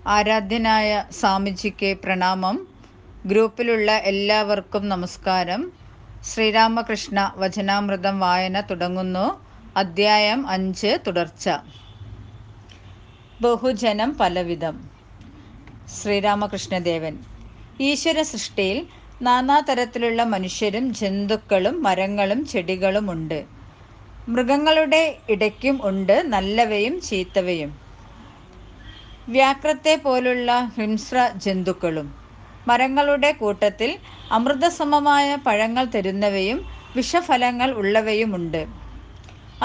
ആരാധ്യനായ സ്വാമിജിക്ക് പ്രണാമം. ഗ്രൂപ്പിലുള്ള എല്ലാവർക്കും നമസ്കാരം. ശ്രീരാമകൃഷ്ണ വചനാമൃതം വായന തുടങ്ങുന്നു. അദ്ധ്യായം 5 തുടർച്ച. ബഹുജനം പലവിധം. ശ്രീരാമകൃഷ്ണദേവൻ. ഈശ്വര സൃഷ്ടിയിൽ നാനാതരത്തിലുള്ള മനുഷ്യരും ജന്തുക്കളും മരങ്ങളും ചെടികളും ഉണ്ട്. മൃഗങ്ങളുടെ ഇടയ്ക്കും ഉണ്ട് നല്ലവയും ചീത്തവയും. വ്യാഘ്രത്തെ പോലുള്ള ഹിംസ്ര ജന്തുക്കളും. മരങ്ങളുടെ കൂട്ടത്തിൽ അമൃതസമമായ പഴങ്ങൾ തരുന്നവയും വിഷഫലങ്ങൾ ഉള്ളവയുമുണ്ട്.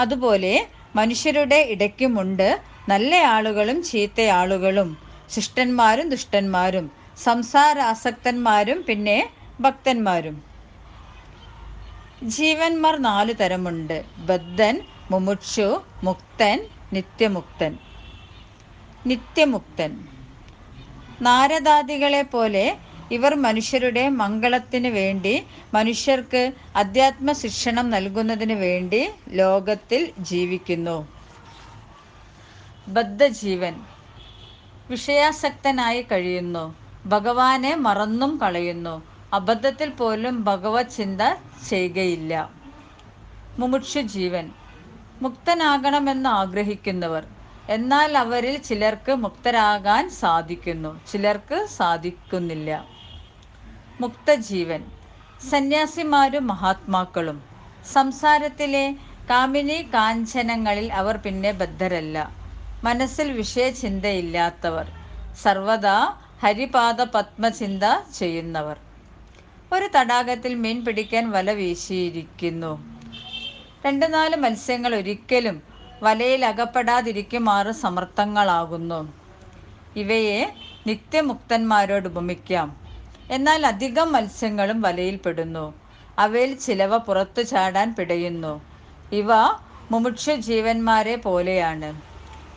അതുപോലെ മനുഷ്യരുടെ ഇടയ്ക്കുമുണ്ട് നല്ല ആളുകളും ചീത്തയാളുകളും, ശിഷ്ടന്മാരും ദുഷ്ടന്മാരും, സംസാരാസക്തന്മാരും പിന്നെ ഭക്തന്മാരും. ജീവന്മാർ 4 തരമുണ്ട്: ബദ്ധൻ, മുമുക്ഷു, മുക്തൻ, നിത്യമുക്തൻ. നിത്യമുക്തൻ. നാരദാദികളെ പോലെ ഇവർ മനുഷ്യരുടെ മംഗളത്തിന് വേണ്ടി, മനുഷ്യർക്ക് അധ്യാത്മ ശിക്ഷണം നൽകുന്നതിന് വേണ്ടി ലോകത്തിൽ ജീവിക്കുന്നു. ബദ്ധജീവൻ. വിഷയാസക്തനായി കഴിയുന്നു. ഭഗവാനെ മറന്നും കളയുന്നു. അബദ്ധത്തിൽ പോലും ഭഗവത് ചിന്ത ചെയ്യുകയില്ല. മുമുക്ഷു ജീവൻ. മുക്തനാകണമെന്ന് ആഗ്രഹിക്കുന്നവർ. എന്നാൽ അവരിൽ ചിലർക്ക് മുക്തരാകാൻ സാധിക്കുന്നു, ചിലർക്ക് സാധിക്കുന്നില്ല. മുക്തജീവൻ. സന്യാസിമാരും മഹാത്മാക്കളും. സംസാരത്തിലെ കാമിനി കാഞ്ചനങ്ങളിൽ അവർ പിന്നെ ബദ്ധരല്ല. മനസ്സിൽ വിഷയചിന്തയില്ലാത്തവർ. സർവദാ ഹരിപാദപത്മചിന്ത ചെയ്യുന്നവർ. ഒരു തടാകത്തിൽ മീൻ പിടിക്കാൻ വല വീശിയിരിക്കുന്നു. 2-4 മത്സ്യങ്ങൾ ഒരിക്കലും വലയിൽ അകപ്പെടാതിരിക്കുമാറ് സമർത്ഥങ്ങളാകുന്നു. ഇവയെ നിത്യമുക്തന്മാരോട് ഉപമിക്കാം. എന്നാൽ അധികം മത്സ്യങ്ങളും വലയിൽപ്പെടുന്നു. അവയിൽ ചിലവ പുറത്തു ചാടാൻ പിടയുന്നു. ഇവ മുമുക്ഷു ജീവന്മാരെ പോലെയാണ്.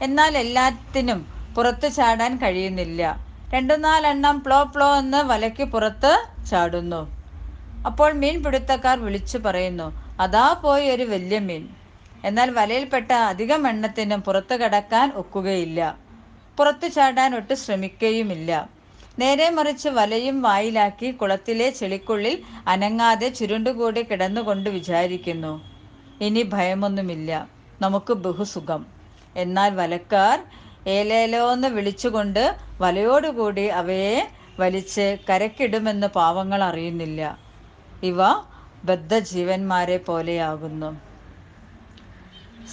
എന്നാൽ എല്ലാത്തിനും പുറത്തു ചാടാൻ കഴിയുന്നില്ല. 2-4 എണ്ണം പ്ലോ പ്ലോ എന്ന് വലയ്ക്ക് പുറത്ത് ചാടുന്നു. അപ്പോൾ മീൻപിടുത്തക്കാർ വിളിച്ചു പറയുന്നു, അതാ പോയി ഒരു വലിയ മീൻ. എന്നാൽ വലയിൽപ്പെട്ട അധികം എണ്ണത്തിനും പുറത്തു കടക്കാൻ ഒക്കുകയില്ല, പുറത്തു ചാടാൻ ഒട്ടും ശ്രമിക്കുകയുമില്ല. നേരെ മറിച്ച് വലയും വായിലാക്കി കുളത്തിലെ ചെളിക്കുള്ളിൽ അനങ്ങാതെ ചുരുണ്ടുകൂടി കിടന്നുകൊണ്ട് വിചാരിക്കുന്നു, ഇനി ഭയമൊന്നുമില്ല, നമുക്ക് ബഹുസുഖം. എന്നാൽ വലക്കാർ ഏലേലോന്ന് വിളിച്ചുകൊണ്ട് വലയോടുകൂടി അവയെ വലിച്ച് കരക്കിടുമെന്ന് പാവങ്ങൾ അറിയുന്നില്ല. ഇവ ബദ്ധജീവന്മാരെ പോലെയാകുന്നു.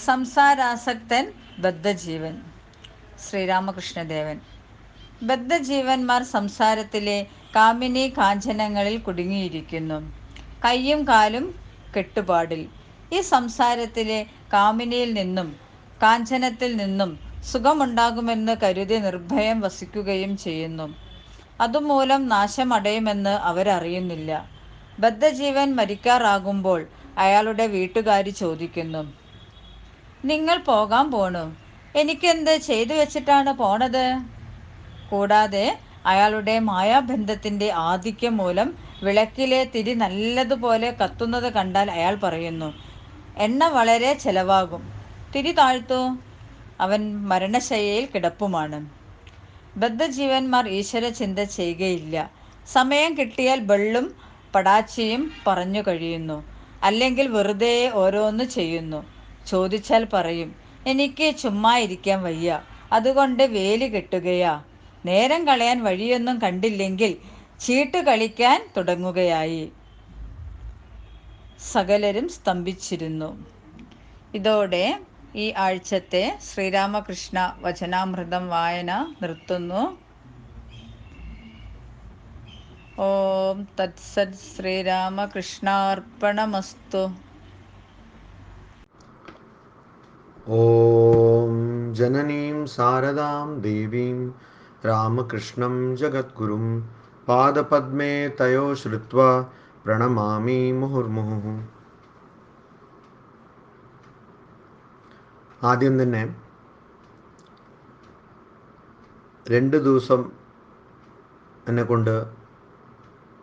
സംസാരാസക്തൻ ബദ്ധജീവൻ. ശ്രീരാമകൃഷ്ണദേവൻ. ബദ്ധജീവന്മാർ സംസാരത്തിലെ കാമിനി കാഞ്ചനങ്ങളിൽ കുടുങ്ങിയിരിക്കുന്നു. കൈയും കാലും കെട്ടുപാടിൽ. ഈ സംസാരത്തിലെ കാമിനിയിൽ നിന്നും കാഞ്ചനത്തിൽ നിന്നും സുഖമുണ്ടാകുമെന്ന് കരുതി നിർഭയം വസിക്കുകയും ചെയ്യുന്നു. അതുമൂലം നാശമടയുമെന്ന് അവരറിയുന്നില്ല. ബദ്ധജീവൻ മരിക്കാറാകുമ്പോൾ അയാളുടെ വീട്ടുകാരി ചോദിക്കുന്നു, നിങ്ങൾ പോകാൻ പോണു, എനിക്കെന്ത് ചെയ്തു വെച്ചിട്ടാണ് പോണത്? കൂടാതെ അയാളുടെ മായാബന്ധത്തിൻ്റെ ആധിക്യം മൂലം വിളക്കിലെ തിരി നല്ലതുപോലെ കത്തുന്നത് കണ്ടാൽ അയാൾ പറയുന്നു, എണ്ണ വളരെ ചെലവാകും, തിരി താഴ്ത്തൂ. അവൻ മരണശയ്യയിൽ കിടപ്പുമാണ്. ബദ്ധജീവന്മാർ ഈശ്വര ചിന്ത ചെയ്യുകയില്ല. സമയം കിട്ടിയാൽ ബെള്ളും പടാച്ചിയും പറഞ്ഞു കഴിയുന്നു. അല്ലെങ്കിൽ വെറുതെ ഓരോന്ന് ചെയ്യുന്നു. ചോദിച്ചാൽ പറയും, എനിക്ക് ചുമ്മാ ഇരിക്കാൻ വയ്യ, അതുകൊണ്ട് വേലി കെട്ടുകയാ. നേരം കളയാൻ വഴിയൊന്നും കണ്ടില്ലെങ്കിൽ ചീട്ട് കളിക്കാൻ തുടങ്ങുകയായി. സകലരും സ്തംഭിച്ചിരുന്നു. ഇതോടെ ഈ ആഴ്ചത്തെ ശ്രീരാമകൃഷ്ണ വചനാമൃതം വായന നിർത്തുന്നു. ഓം തത്സത്. ശ്രീരാമകൃഷ്ണാർപ്പണമസ്തു. ഓം ജനനീം സാരദാം ദേവീം രാമകൃഷ്ണം ജഗദ്ഗുരും പാദപദ്മേ തയോ ശ്രുത്വാ പ്രണമാമി മുഹുർമുഹുഃ. ആദ്യം തന്നെ 2 ദിവസം എന്നെക്കൊണ്ട്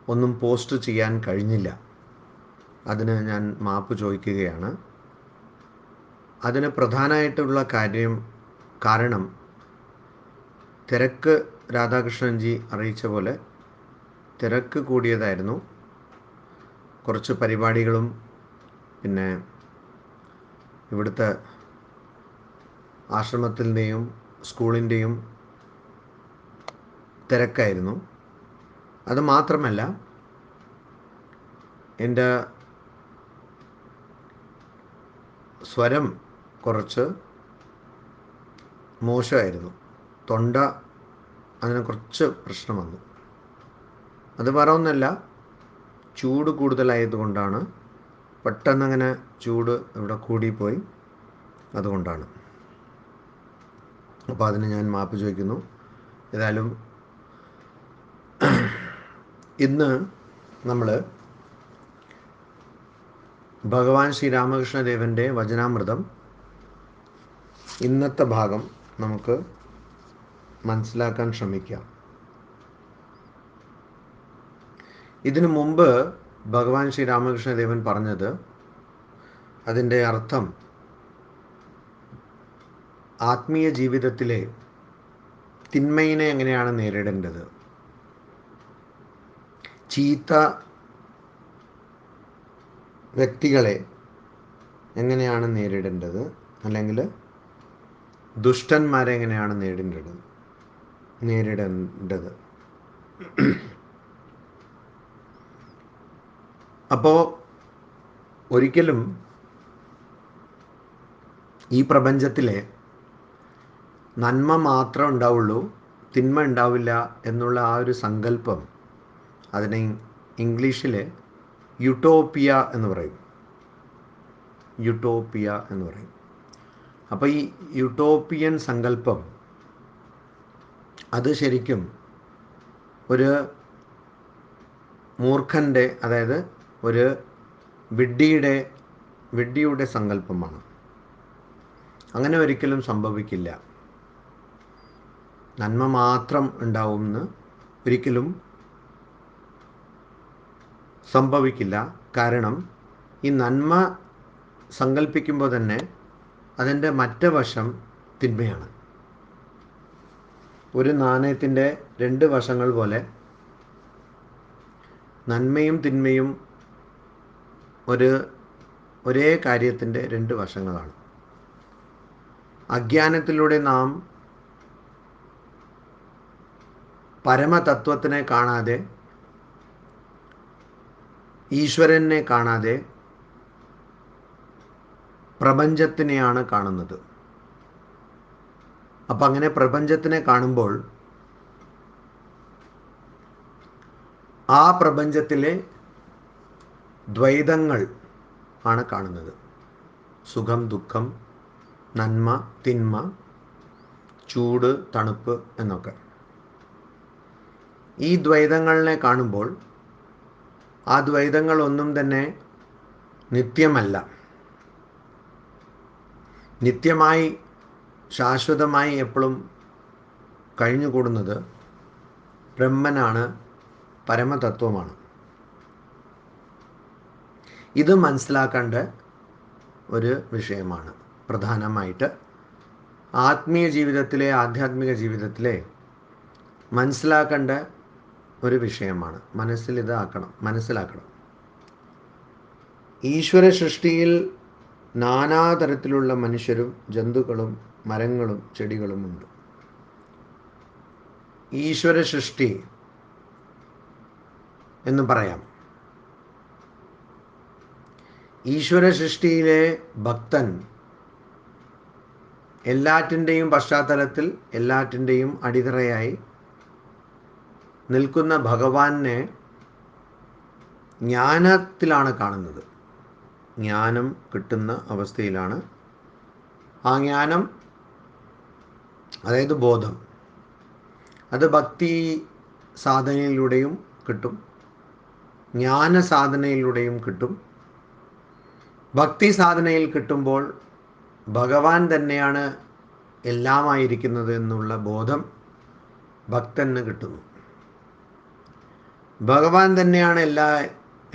ഒന്നും പോസ്റ്റ് ചെയ്യാൻ കഴിഞ്ഞില്ല. അതിന് ഞാൻ മാപ്പ് ചോദിക്കുകയാണ്. അതിന് പ്രധാനമായിട്ടുള്ള കാരണം തിരക്ക് രാധാകൃഷ്ണൻജി അറിയിച്ച പോലെ തിരക്ക് കൂടിയതായിരുന്നു. കുറച്ച് പരിപാടികളും പിന്നെ ഇവിടുത്തെ ആശ്രമത്തിൻ്റെയും സ്കൂളിൻ്റെയും തിരക്കായിരുന്നു. അത് മാത്രമല്ല, എൻ്റെ സ്വരം കുറച്ച് മോശമായിരുന്നു. തൊണ്ട അതിന് കുറച്ച് പ്രശ്നം വന്നു. അത് വേറെ ഒന്നല്ല, ചൂട് കൂടുതലായതുകൊണ്ടാണ്. പെട്ടെന്നങ്ങനെ ചൂട് ഇവിടെ കൂടിപ്പോയി, അതുകൊണ്ടാണ്. അപ്പോൾ അതിന് ഞാൻ മാപ്പ് ചോദിക്കുന്നു. ഏതായാലും ഇന്ന് നമ്മൾ ഭഗവാൻ ശ്രീരാമകൃഷ്ണദേവൻ്റെ വചനാമൃതം ഇന്നത്തെ ഭാഗം നമുക്ക് മനസ്സിലാക്കാൻ ശ്രമിക്കാം. ഇതിനു മുമ്പ് ഭഗവാൻ ശ്രീരാമകൃഷ്ണദേവൻ പറഞ്ഞത്, അതിൻ്റെ അർത്ഥം ആത്മീയ ജീവിതത്തിലെ തിന്മയിനെ എങ്ങനെയാണ് നേരിടേണ്ടത്, ചീത്ത വ്യക്തികളെ എങ്ങനെയാണ് നേരിടേണ്ടത്, അല്ലെങ്കിൽ ദുഷ്ടന്മാരെ എങ്ങനെയാണ് നേരിടേണ്ടത്. അപ്പോൾ ഒരിക്കലും ഈ പ്രപഞ്ചത്തിലെ നന്മ മാത്രം ഉണ്ടാവുള്ളൂ, തിന്മ ഉണ്ടാവില്ല എന്നുള്ള ആ ഒരു സങ്കല്പം, അതിനെ ഇംഗ്ലീഷിൽ യുട്ടോപ്പിയ എന്ന് പറയും. യുട്ടോപ്പിയ എന്ന് പറയും. അപ്പോൾ ഈ യുട്ടോപ്പിയൻ സങ്കല്പം അത് ശരിക്കും ഒരു മൂർഖൻ്റെ, അതായത് ഒരു വിഡ്ഢിയുടെ സങ്കല്പമാണ്. അങ്ങനെ ഒരിക്കലും സംഭവിക്കില്ല. നന്മ മാത്രം ഉണ്ടാവുമെന്ന് ഒരിക്കലും സംഭവിക്കില്ല. കാരണം ഈ നന്മ സങ്കല്പിക്കുമ്പോൾ തന്നെ അതിൻ്റെ മറ്റേ വശം തിന്മയാണ്. ഒരു നാണയത്തിൻ്റെ രണ്ട് വശങ്ങൾ പോലെ നന്മയും തിന്മയും ഒരേ കാര്യത്തിൻ്റെ രണ്ട് വശങ്ങളാണ്. അജ്ഞാനത്തിലൂടെ നാം പരമതത്വത്തിനെ കാണാതെ, ഈശ്വരനെ കാണാതെ പ്രപഞ്ചത്തിനെയാണ് കാണുന്നത്. അപ്പം അങ്ങനെ പ്രപഞ്ചത്തിനെ കാണുമ്പോൾ ആ പ്രപഞ്ചത്തിലെ ദ്വൈതങ്ങൾ ആണ് കാണുന്നത്. സുഖം, ദുഃഖം, നന്മ, തിന്മ, ചൂട്, തണുപ്പ് എന്നൊക്കെ. ഈ ദ്വൈതങ്ങളെ കാണുമ്പോൾ ആ ദ്വൈതങ്ങളൊന്നും തന്നെ നിത്യമല്ല. നിത്യമായി ശാശ്വതമായി എപ്പോഴും കഴിഞ്ഞുകൂടുന്നത് ബ്രഹ്മനാണ്, പരമതത്വമാണ്. ഇത് മനസ്സിലാക്കേണ്ട ഒരു വിഷയമാണ്. പ്രധാനമായിട്ട് ആത്മീയ ജീവിതത്തിലെ, ആധ്യാത്മിക ജീവിതത്തിലെ മനസ്സിലാക്കേണ്ട ഒരു വിഷയമാണ്. മനസ്സിലാക്കണം. ഈശ്വര സൃഷ്ടിയിൽ നാനാതരത്തിലുള്ള മനുഷ്യരും ജന്തുക്കളും മരങ്ങളും ചെടികളുമുണ്ട്. ഈശ്വര സൃഷ്ടി എന്ന് പറയാം. ഈശ്വര സൃഷ്ടിയിലെ ഭക്തൻ എല്ലാറ്റിൻ്റെയും പശ്ചാത്തലത്തിൽ, എല്ലാറ്റിൻ്റെയും അടിത്തറയായി നിൽക്കുന്ന ഭഗവാനെ ജ്ഞാനത്തിലാണ് കാണുന്നത്. ജ്ഞാനം കിട്ടുന്ന അവസ്ഥയിലാണ്. ആ ജ്ഞാനം, അതായത് ബോധം, അത് ഭക്തി സാധനയിലൂടെയും കിട്ടും, ജ്ഞാന സാധനയിലൂടെയും കിട്ടും. ഭക്തി സാധനയിൽ കിട്ടുമ്പോൾ ഭഗവാൻ തന്നെയാണ് എല്ലാമായിരിക്കുന്നത് എന്നുള്ള ബോധം ഭക്തന് കിട്ടുന്നു. ഭഗവാൻ തന്നെയാണ്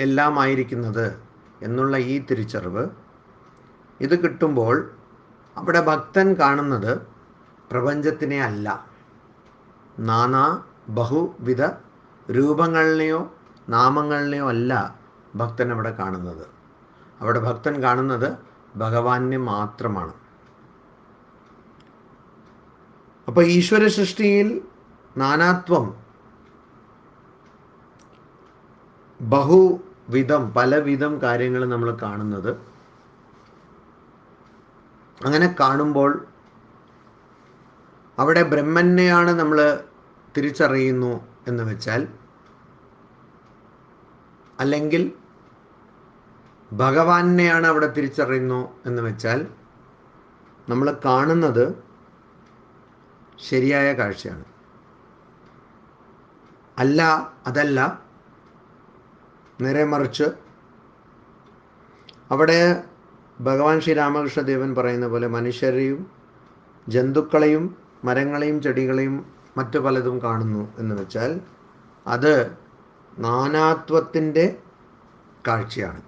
എല്ലാമായിരിക്കുന്നത് എന്നുള്ള ഈ തിരിച്ചറിവ് ഇത് കിട്ടുമ്പോൾ അവിടെ ഭക്തൻ കാണുന്നത് പ്രപഞ്ചത്തിനെ അല്ല, നാനാ ബഹുവിധ രൂപങ്ങളിലെയോ നാമങ്ങളിലെയോ അല്ല ഭക്തൻ അവിടെ കാണുന്നത്. അവിടെ ഭക്തൻ കാണുന്നത് ഭഗവാനെ മാത്രമാണ്. അപ്പോൾ ഈശ്വര സൃഷ്ടിയിൽ നാനാത്വം ബഹുവിധം പലവിധം കാര്യങ്ങൾ നമ്മൾ കാണുന്നത്. അങ്ങനെ കാണുമ്പോൾ അവിടെ ബ്രഹ്മനെയാണ് നമ്മൾ തിരിച്ചറിയുന്നു എന്ന് വെച്ചാൽ, അല്ലെങ്കിൽ ഭഗവാനെയാണ് അവിടെ തിരിച്ചറിയുന്നു എന്ന് വെച്ചാൽ, നമ്മൾ കാണുന്നത് ശരിയായ കാഴ്ചയാണ്. അല്ല, അതല്ല, നേരെ മറിച്ച് അവിടെ ഭഗവാൻ ശ്രീരാമകൃഷ്ണദേവൻ പറയുന്ന പോലെ മനുഷ്യരെയും ജന്തുക്കളെയും മരങ്ങളെയും ചെടികളെയും മറ്റു പലതും കാണുന്നു എന്ന് വെച്ചാൽ അത് നാനാത്വത്തിൻ്റെ കാഴ്ചയാണ്.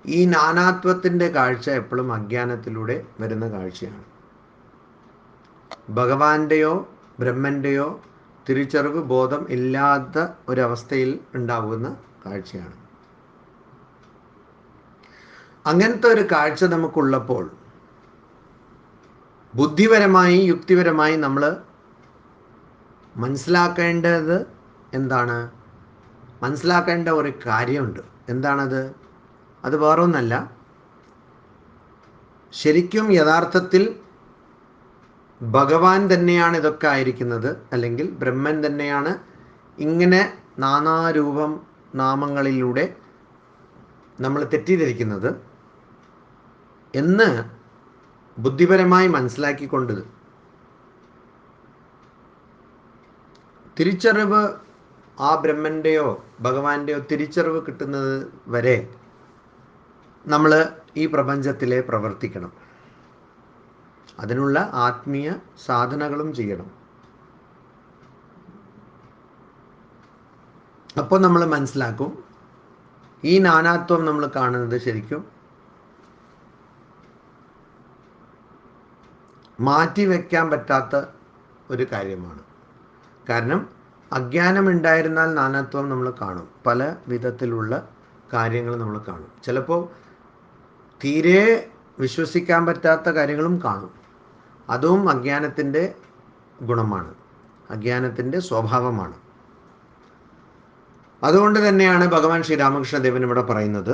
ഈ നാനാത്വത്തിൻ്റെ കാഴ്ച എപ്പോഴും അജ്ഞാനത്തിലൂടെ വരുന്ന കാഴ്ചയാണ്. ഭഗവാന്റെയോ ബ്രഹ്മൻ്റെയോ തിരിച്ചറിവ് ബോധം ഇല്ലാത്ത ഒരവസ്ഥയിൽ ഉണ്ടാകുന്ന കാഴ്ചയാണ്. അങ്ങനത്തെ ഒരു കാഴ്ച നമുക്കുള്ളപ്പോൾ ബുദ്ധിപരമായി യുക്തിപരമായി നമ്മൾ മനസ്സിലാക്കേണ്ടത് എന്താണ്? മനസ്സിലാക്കേണ്ട ഒരു കാര്യമുണ്ട്. എന്താണത്? അത് വേറൊന്നല്ല, ശരിക്കും യഥാർത്ഥത്തിൽ ഭഗവാൻ തന്നെയാണ് ഇതൊക്കെ ആയിരിക്കുന്നത്, അല്ലെങ്കിൽ ബ്രഹ്മൻ തന്നെയാണ് ഇങ്ങനെ നാനാരൂപം നാമങ്ങളിലൂടെ നമ്മൾ തെറ്റിദ്ധരിക്കുന്നത് എന്ന് ബുദ്ധിപരമായി മനസ്സിലാക്കിക്കൊണ്ട് തിരിച്ചറിവ്, ആ ബ്രഹ്മൻ്റെയോ ഭഗവാന്റെയോ തിരിച്ചറിവ് കിട്ടുന്നത് വരെ നമ്മൾ ഈ പ്രപഞ്ചത്തിലെ പ്രവർത്തിക്കണം. അതിനുള്ള ആത്മീയ സാധനകളും ചെയ്യണം. അപ്പോൾ നമ്മൾ മനസ്സിലാക്കും ഈ നാനാത്വം നമ്മൾ കാണുന്നത് ശരിക്കും മാറ്റിവെക്കാൻ പറ്റാത്ത ഒരു കാര്യമാണ്. കാരണം അജ്ഞാനമുണ്ടായിരുന്നാൽ നാനാത്വം നമ്മൾ കാണും, പല വിധത്തിലുള്ള കാര്യങ്ങൾ നമ്മൾ കാണും. ചിലപ്പോൾ തീരെ വിശ്വസിക്കാൻ പറ്റാത്ത കാര്യങ്ങളും കാണും. അതും അജ്ഞാനത്തിൻ്റെ ഗുണമാണ്, അജ്ഞാനത്തിൻ്റെ സ്വഭാവമാണ്. അതുകൊണ്ട് തന്നെയാണ് ഭഗവാൻ ശ്രീരാമകൃഷ്ണദേവൻ ഇവിടെ പറയുന്നത്,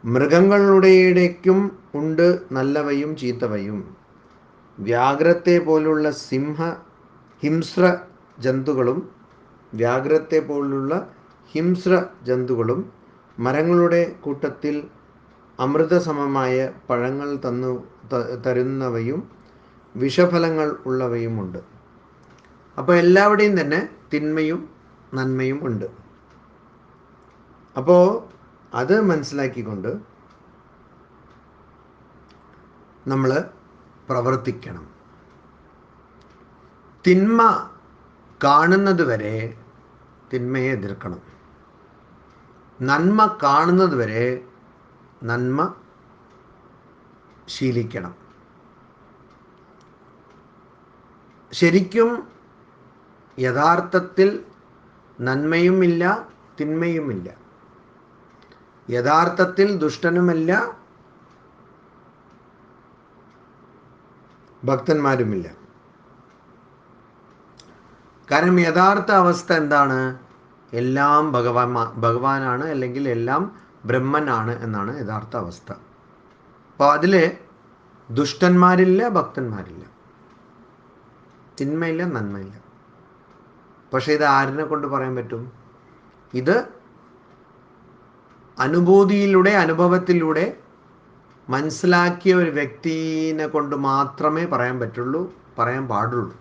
മൃഗങ്ങളുടെയിടയ്ക്കും ഉണ്ട് നല്ലവയും ചീത്തവയും, വ്യാഘ്രത്തെ പോലുള്ള ഹിംസ്ര ജന്തുക്കളും മരങ്ങളുടെ കൂട്ടത്തിൽ അമൃതസമമായ പഴങ്ങൾ തരുന്നവയും വിഷഫലങ്ങൾ ഉള്ളവയുമുണ്ട്. അപ്പോൾ എല്ലാവരുടെയും തന്നെ തിന്മയും നന്മയും ഉണ്ട്. അപ്പോൾ അത് മനസ്സിലാക്കിക്കൊണ്ട് നമ്മൾ പ്രവർത്തിക്കണം. തിന്മ കാണുന്നത് വരെ തിന്മയെ എതിർക്കണം. നന്മ കാണുന്നത് വരെ നന്മ ശീലിക്കണം. ശരിക്കും യഥാർത്ഥത്തിൽ നന്മയുമില്ല തിന്മയുമില്ല, യഥാർത്ഥത്തിൽ ദുഷ്ടനുമല്ല ഭക്തന്മാരുമില്ല. കാരണം യഥാർത്ഥ അവസ്ഥ എന്താണ്? എല്ലാം ഭഗവാനാണ്, അല്ലെങ്കിൽ എല്ലാം ബ്രഹ്മനാണ് എന്നാണ് യഥാർത്ഥ അവസ്ഥ. അപ്പോൾ അതിൽ ദുഷ്ടന്മാരില്ല, ഭക്തന്മാരില്ല, തിന്മയില്ല, നന്മയില്ല. പക്ഷെ ഇത് ആരിനെ കൊണ്ട് പറയാൻ പറ്റും? ഇത് അനുഭൂതിയിലൂടെ, അനുഭവത്തിലൂടെ മനസ്സിലാക്കിയ ഒരു വ്യക്തിനെ കൊണ്ട് മാത്രമേ പറയാൻ പറ്റുള്ളൂ, പറയാൻ പാടുള്ളൂ.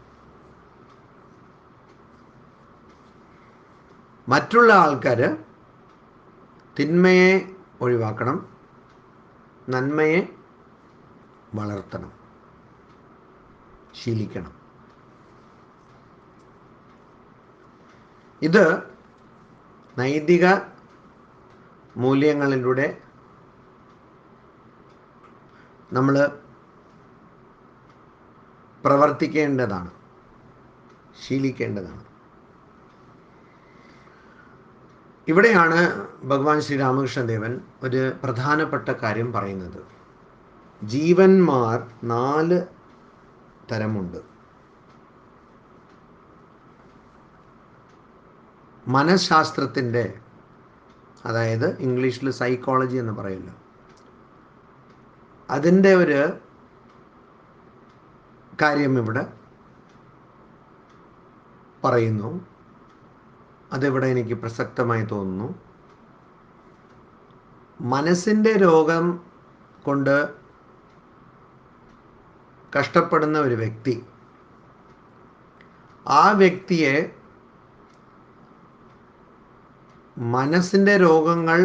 മറ്റുള്ള ആൾക്കാർ തിന്മയെ ഒഴിവാക്കണം, നന്മയെ വളർത്തണം, ശീലിക്കണം. ഇത് നൈതിക മൂല്യങ്ങളിലൂടെ നമ്മൾ പ്രവർത്തിക്കേണ്ടതാണ്. ശീലിക്കേണ്ടതാണ്. ഇവിടെയാണ് ഭഗവാൻ ശ്രീരാമകൃഷ്ണദേവൻ ഒരു പ്രധാനപ്പെട്ട കാര്യം പറയുന്നത്. ജീവന്മാർ 4 തരമുണ്ട്. മനഃശാസ്ത്രത്തിൻ്റെ, അതായത് ഇംഗ്ലീഷിൽ സൈക്കോളജി എന്ന് പറയില്ല, അതിൻ്റെ ഒരു കാര്യം ഇവിടെ പറയുന്നു. അതിവിടെ എനിക്ക് പ്രസക്തമായി തോന്നുന്നു. മനസ്സിൻ്റെ രോഗം കൊണ്ട് കഷ്ടപ്പെടുന്ന ഒരു വ്യക്തി, ആ വ്യക്തിയെ മനസ്സിൻ്റെ രോഗങ്ങൾ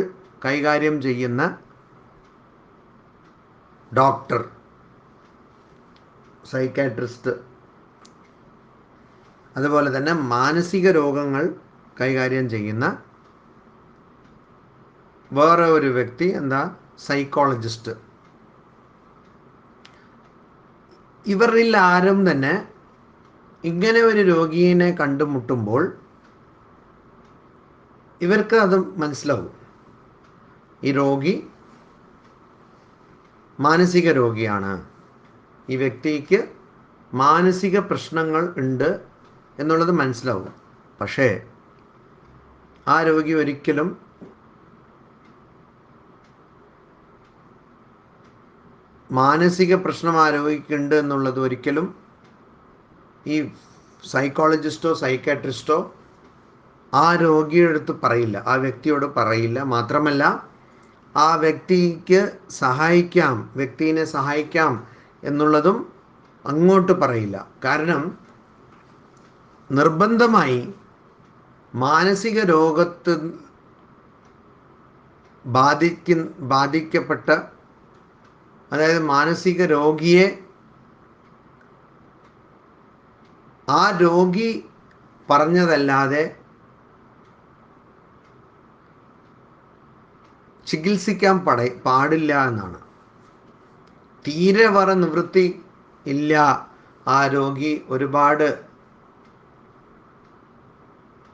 കൈകാര്യം ചെയ്യുന്ന ഡോക്ടർ, സൈക്കാട്രിസ്റ്റ്, അതുപോലെ തന്നെ മാനസിക രോഗങ്ങൾ കൈകാര്യം ചെയ്യുന്ന വേറെ ഒരു വ്യക്തി എന്താ, സൈക്കോളജിസ്റ്റ്. ഇവരിൽ ആരും തന്നെ ഇങ്ങനെ ഒരു രോഗിയെ കണ്ടുമുട്ടുമ്പോൾ ഇവർക്ക് അത് മനസ്സിലാവും, ഈ രോഗി മാനസിക രോഗിയാണ്, ഈ വ്യക്തിക്ക് മാനസിക പ്രശ്നങ്ങൾ ഉണ്ട് എന്നുള്ളത് മനസ്സിലാവും. പക്ഷേ ആ രോഗി ഒരിക്കലും മാനസിക പ്രശ്നം ആ രോഗിക്കുണ്ട് എന്നുള്ളത് ഒരിക്കലും ഈ സൈക്കോളജിസ്റ്റോ സൈക്കാട്രിസ്റ്റോ ആ രോഗിയുടെ അടുത്ത് പറയില്ല, ആ വ്യക്തിയോട് പറയില്ല. മാത്രമല്ല ആ വ്യക്തിക്ക് സഹായിക്കാം, വ്യക്തിയെ സഹായിക്കാം എന്നുള്ളതും അങ്ങോട്ട് പറയില്ല. കാരണം നിർബന്ധമായി മാനസിക രോഗത്തിൽ ബാധിക്കപ്പെട്ട, അതായത് മാനസിക രോഗിയെ ആ രോഗി പറഞ്ഞതല്ലാതെ ചികിത്സിക്കാൻ പാടില്ല എന്നാണ്. തീരെ വേറെ നിവൃത്തി ഇല്ല, ആ രോഗി ഒരുപാട്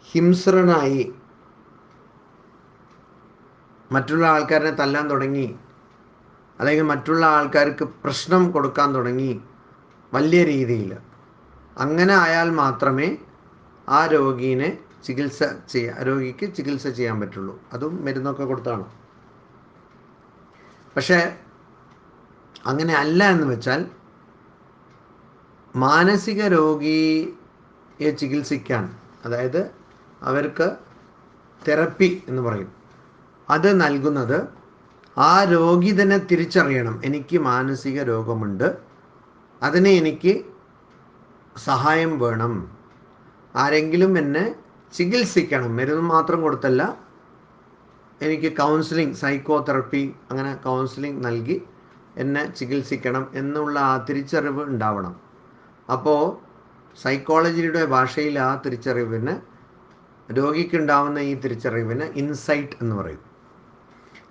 ഹിംസ്രനായി മറ്റുള്ള ആൾക്കാരെ തല്ലാൻ തുടങ്ങി, അല്ലെങ്കിൽ മറ്റുള്ള ആൾക്കാർക്ക് പ്രശ്നം കൊടുക്കാൻ തുടങ്ങി വലിയ രീതിയിൽ, അങ്ങനെ ആയാൽ മാത്രമേ ആ രോഗിക്ക് ചികിത്സ ചെയ്യാൻ പറ്റുള്ളൂ. അതും മരുന്നൊക്കെ കൊടുത്താണ്. പക്ഷേ അങ്ങനെ അല്ല എന്ന് വെച്ചാൽ മാനസിക രോഗിയെ ചികിത്സിക്കാൻ, അതായത് അവർക്ക് തെറപ്പി എന്ന് പറയും, അത് നൽകുന്നത് ആ രോഗി തന്നെ തിരിച്ചറിയണം, എനിക്ക് മാനസിക രോഗമുണ്ട്, അതിന് എനിക്ക് സഹായം വേണം, ആരെങ്കിലും എന്നെ ചികിത്സിക്കണം, മരുന്ന് മാത്രം കൊടുത്തല്ല, എനിക്ക് കൗൺസിലിംഗ്, സൈക്കോ തെറപ്പി, അങ്ങനെ കൗൺസിലിംഗ് നൽകി എന്നെ ചികിത്സിക്കണം എന്നുള്ള ആ തിരിച്ചറിവ് ഉണ്ടാവണം. അപ്പോൾ സൈക്കോളജിയുടെ ഭാഷയിൽ ആ തിരിച്ചറിവിന്, രോഗിക്കുണ്ടാവുന്ന ഈ തിരിച്ചറിവിന് ഇൻസൈറ്റ് എന്ന് പറയും.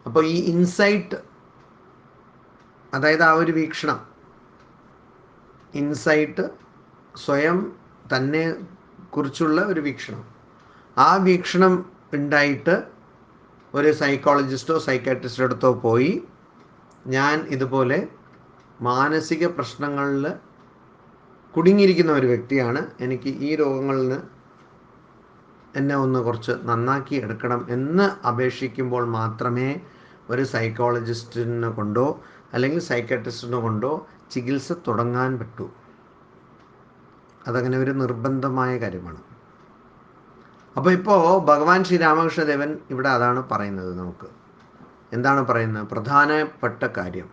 അപ്പോൾ ഈ ഇൻസൈറ്റ്, അതായത് ആ ഒരു വീക്ഷണം, ഇൻസൈറ്റ് സ്വയം തന്നെ കുറിച്ചുള്ള ഒരു വീക്ഷണം, ആ വീക്ഷണം ഉണ്ടായിട്ട് ഒരു സൈക്കോളജിസ്റ്റോ സൈക്കാട്രിസ്റ്റോ അടുത്തോ പോയി, ഞാൻ ഇതുപോലെ മാനസിക പ്രശ്നങ്ങളിൽ കുടുങ്ങിയിരിക്കുന്ന ഒരു വ്യക്തിയാണ്, എനിക്ക് ഈ രോഗങ്ങളിൽ നിന്ന് എന്നെ ഒന്ന് കുറച്ച് നന്നാക്കി എടുക്കണം എന്ന് അപേക്ഷിക്കുമ്പോൾ മാത്രമേ ഒരു സൈക്കോളജിസ്റ്റിനെ കൊണ്ടോ അല്ലെങ്കിൽ സൈക്കാട്രിസ്റ്റിനെ കൊണ്ടോ ചികിത്സ തുടങ്ങാൻ പറ്റൂ. അതങ്ങനെ ഒരു നിർബന്ധമായ കാര്യമാണ്. അപ്പോൾ ഇപ്പോൾ ഭഗവാൻ ശ്രീരാമകൃഷ്ണദേവൻ ഇവിടെ അതാണ് പറയുന്നത്. നമുക്ക് എന്താണ് പറയുന്നത്? പ്രധാനപ്പെട്ട കാര്യം,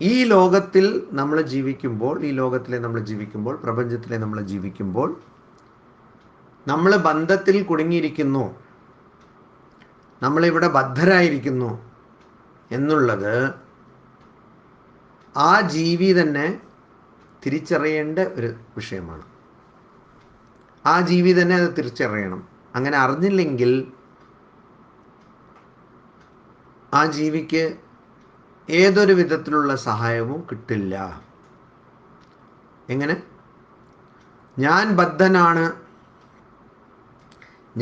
ഈ ലോകത്തിൽ നമ്മൾ ജീവിക്കുമ്പോൾ, പ്രപഞ്ചത്തിലെ നമ്മൾ ജീവിക്കുമ്പോൾ നമ്മൾ ബന്ധത്തിൽ കുടുങ്ങിയിരിക്കുന്നു, നമ്മളിവിടെ ബദ്ധരായിരിക്കുന്നു എന്നുള്ളത് ആ ജീവി തന്നെ തിരിച്ചറിയേണ്ട ഒരു വിഷയമാണ്. ആ ജീവി തന്നെ അത് തിരിച്ചറിയണം. അങ്ങനെ അറിഞ്ഞില്ലെങ്കിൽ ആ ജീവിക്ക് ഏതൊരു വിധത്തിലുള്ള സഹായവും കിട്ടില്ല. എങ്ങനെ? ഞാൻ ബദ്ധനാണ്,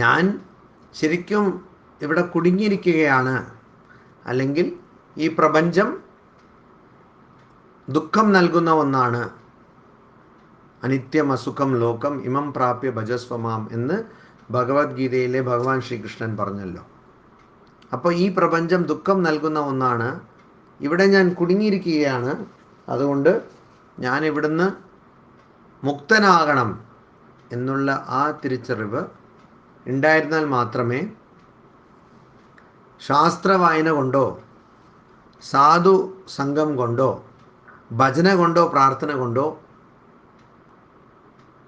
ഞാൻ ശരിക്കും ഇവിടെ കുടുങ്ങിയിരിക്കുകയാണ്, അല്ലെങ്കിൽ ഈ പ്രപഞ്ചം ദുഃഖം നൽകുന്ന ഒന്നാണ്, അനിത്യം അസുഖം ലോകം ഇമം പ്രാപ്യ ഭജസ്വമാം എന്ന് ഭഗവത്ഗീതയിലെ ഭഗവാൻ ശ്രീകൃഷ്ണൻ പറഞ്ഞല്ലോ. അപ്പോൾ ഈ പ്രപഞ്ചം ദുഃഖം നൽകുന്ന ഒന്നാണ്, ഇവിടെ ഞാൻ കുടുങ്ങിയിരിക്കുകയാണ്, അതുകൊണ്ട് ഞാൻ ഇവിടുന്ന് മുക്തനാകണം എന്നുള്ള ആ തിരിച്ചറിവ് ഉണ്ടായിരുന്നാൽ മാത്രമേ ശാസ്ത്രവായന കൊണ്ടോ സാധു സംഘം കൊണ്ടോ ഭജന കൊണ്ടോ പ്രാർത്ഥന കൊണ്ടോ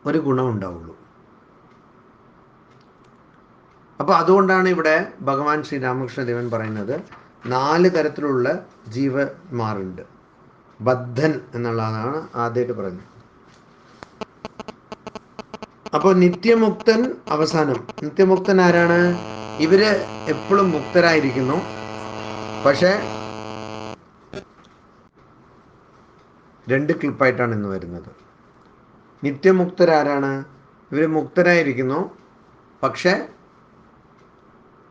ഒരു ഗുണമുണ്ടാവുള്ളൂ. അപ്പോൾ അതുകൊണ്ടാണ് ഇവിടെ ഭഗവാൻ ശ്രീരാമകൃഷ്ണദേവൻ പറയുന്നത് 4 തരത്തിലുള്ള ജീവന്മാരുണ്ട്. ബദ്ധൻ എന്നുള്ളതാണ് ആദ്യമായിട്ട് പറയുന്നത്. അപ്പോൾ നിത്യമുക്തൻ അവസാനം. നിത്യമുക്തൻ ആരാണ്? ഇവര് എപ്പോഴും മുക്തരായിരിക്കുന്നു, പക്ഷേ 2 ക്ലിപ്പായിട്ടാണ് ഇന്ന് വരുന്നത്. നിത്യമുക്തരാരാണ്? ഇവർ മുക്തരായിരിക്കുന്നു, പക്ഷെ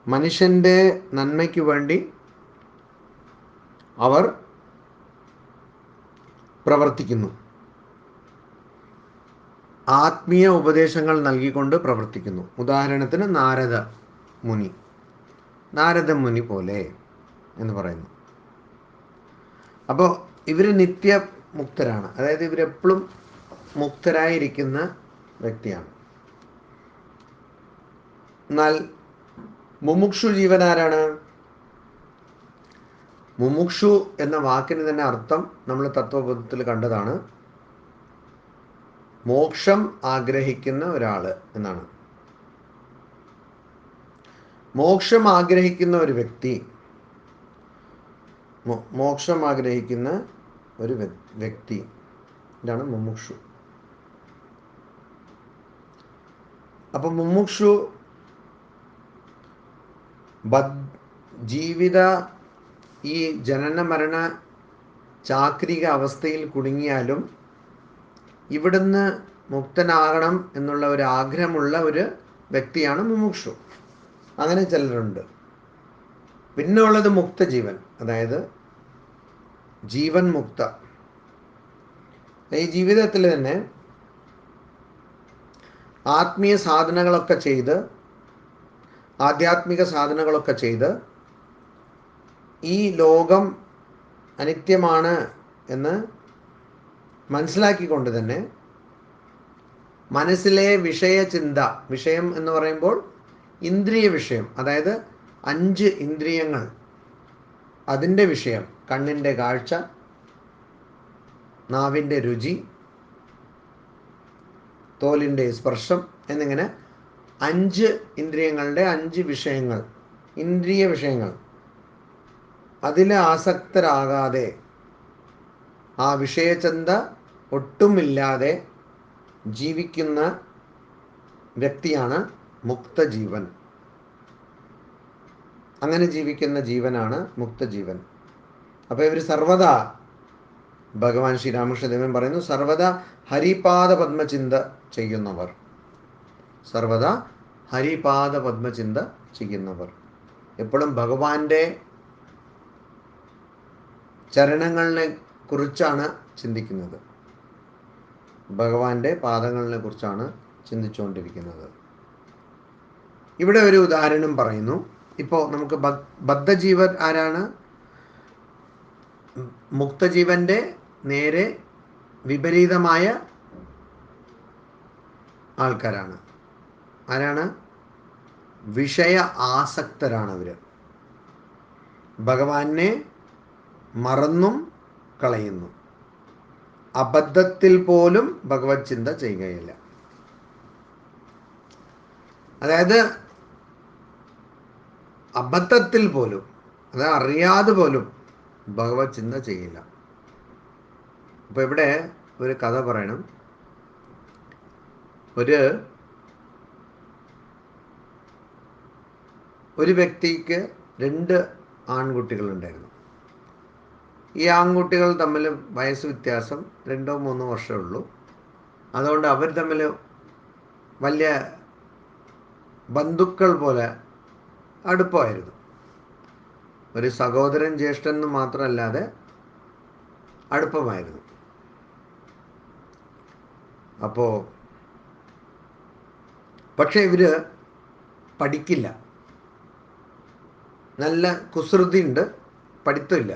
മനുഷ്യൻ്റെ നന്മയ്ക്ക് വേണ്ടി അവർ പ്രവർത്തിക്കുന്നു. ആത്മീയ ഉപദേശങ്ങൾ നൽകിക്കൊണ്ട് പ്രവർത്തിക്കുന്നു. ഉദാഹരണത്തിന് നാരദ മുനി പോലെ എന്ന് പറയുന്നു. അപ്പോൾ ഇവർ നിത്യമുക്തരാണ്, അതായത് ഇവരെപ്പോഴും മുക്തരായിരിക്കുന്ന വ്യക്തിയാണ്. എന്നാൽ മുമുക്ഷു ജീവനാരാണ്? മുമുക്ഷു എന്ന വാക്കിന് തന്നെ അർത്ഥം നമ്മൾ തത്വബോധത്തിൽ കണ്ടതാണ്, മോക്ഷം ആഗ്രഹിക്കുന്ന ഒരാൾ എന്നാണ്. മോക്ഷം ആഗ്രഹിക്കുന്ന ഒരു വ്യക്തി, മോക്ഷം ആഗ്രഹിക്കുന്ന ഒരു വ്യക്തി ഇതാണ് മുമുക്ഷു. അപ്പൊ മുമുക്ഷു ജീവിത ഈ ജനന മരണ ചാക്രിക അവസ്ഥയിൽ കുടുങ്ങിയാലും ഇവിടുന്ന് മുക്തനാകണം എന്നുള്ള ഒരു ആഗ്രഹമുള്ള ഒരു വ്യക്തിയാണ് മുമുക്ഷു. അങ്ങനെ ചിലരുണ്ട്. പിന്നെ ഉള്ളത് മുക്തജീവൻ, അതായത് ജീവൻ മുക്ത. ഈ ജീവിതത്തിൽ തന്നെ ആത്മീയ സാധനകളൊക്കെ ചെയ്ത്, ആധ്യാത്മിക സാധനങ്ങളൊക്കെ ചെയ്ത് ഈ ലോകം അനിത്യമാണ് എന്ന് മനസ്സിലാക്കിക്കൊണ്ട് തന്നെ മനസ്സിലെ വിഷയചിന്ത, വിഷയം എന്ന് പറയുമ്പോൾ ഇന്ദ്രിയ വിഷയം, അതായത് 5 ഇന്ദ്രിയങ്ങൾ, അതിൻ്റെ വിഷയം, കണ്ണിൻ്റെ കാഴ്ച, നാവിൻ്റെ രുചി, തോലിൻ്റെ സ്പർശം എന്നിങ്ങനെ 5 ഇന്ദ്രിയങ്ങളുടെ 5 വിഷയങ്ങൾ, ഇന്ദ്രിയ വിഷയങ്ങൾ, അതിൽ ആസക്തരാകാതെ ആ വിഷയചിന്ത ഒട്ടുമില്ലാതെ ജീവിക്കുന്ന വ്യക്തിയാണ് മുക്തജീവൻ. അങ്ങനെ ജീവിക്കുന്ന ജീവനാണ് മുക്തജീവൻ. അപ്പോൾ ഇവർ സർവദാ, ഭഗവാൻ ശ്രീരാമകൃഷ്ണദേവൻ പറയുന്നു, സർവദാ ഹരിപാദ പത്മചിന്ത ചെയ്യുന്നവർ, സർവദാ ഹരിപാദ പത്മചിന്ത ചെയ്യുന്നവർ, എപ്പോഴും ഭഗവാന്റെ ചരണങ്ങളെ കുറിച്ചാണ് ചിന്തിക്കുന്നത്, ഭഗവാന്റെ പാദങ്ങളെ കുറിച്ചാണ് ചിന്തിച്ചുകൊണ്ടിരിക്കുന്നത്. ഇവിടെ ഒരു ഉദാഹരണം പറയുന്നു. ഇപ്പോൾ നമുക്ക് ബദ്ധജീവൻ ആരാണ്? മുക്തജീവന്റെ നേരെ വിപരീതമായ ആൾക്കാരാണ്. ആരാണ്? വിഷയ ആസക്തരാണ് അവർ. ഭഗവാനെ മറന്നും കളയുന്നു, അബദ്ധത്തിൽ പോലും ഭഗവത് ചിന്ത ചെയ്യുകയില്ല. അതായത് അബദ്ധത്തിൽ പോലും, അത് അറിയാതെ പോലും ഭഗവത് ചിന്ത ചെയ്യില്ല. അപ്പോൾ ഇവിടെ ഒരു കഥ പറയണം. ഒരു വ്യക്തിക്ക് 2 ആൺകുട്ടികളുണ്ടായിരുന്നു. ഈ ആൺകുട്ടികൾ തമ്മിൽ വയസ്സ് വ്യത്യാസം 2-3 വർഷമേ ഉള്ളൂ. അതുകൊണ്ട് അവർ തമ്മിൽ വലിയ ബന്ധുക്കൾ പോലെ അടുപ്പമായിരുന്നു. ഒരു സഹോദരൻ ജ്യേഷ്ഠൻ എന്ന് മാത്രമല്ലാതെ അടുപ്പമായിരുന്നു. അപ്പോൾ പക്ഷേ ഇവർ പഠിക്കില്ല. നല്ല കുസൃതിയുണ്ട്, പഠിത്തമില്ല.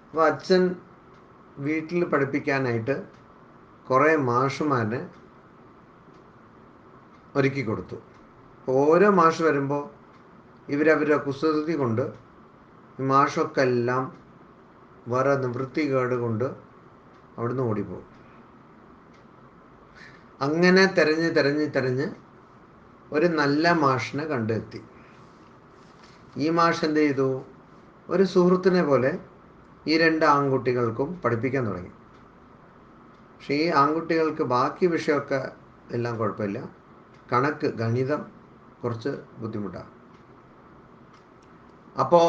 അപ്പോൾ അച്ഛൻ വീട്ടിൽ പഠിപ്പിക്കാനായിട്ട് കുറേ മാഷുമാരെ ഒരുക്കി കൊടുത്തു. ഓരോ മാഷ് വരുമ്പോൾ ഇവരവരുടെ കുസൃതി കൊണ്ട് ഈ മാഷൊക്കെ എല്ലാം വേറെ നിവൃത്തികേട് കൊണ്ട് അവിടുന്ന് ഓടിപ്പോകും. അങ്ങനെ തെരഞ്ഞ് ഒരു നല്ല മാഷിനെ കണ്ടെത്തി. ഈ മാഷ് എന്ത് ചെയ്തു? ഒരു സുഹൃത്തിനെ പോലെ ഈ 2 ആൺകുട്ടികൾക്കും പഠിപ്പിക്കാൻ തുടങ്ങി. പക്ഷേ ഈ ആൺകുട്ടികൾക്ക് ബാക്കി വിഷയമൊക്കെ എല്ലാം കുഴപ്പമില്ല, കണക്ക്, ഗണിതം കുറച്ച് ബുദ്ധിമുട്ടാണ്. അപ്പോൾ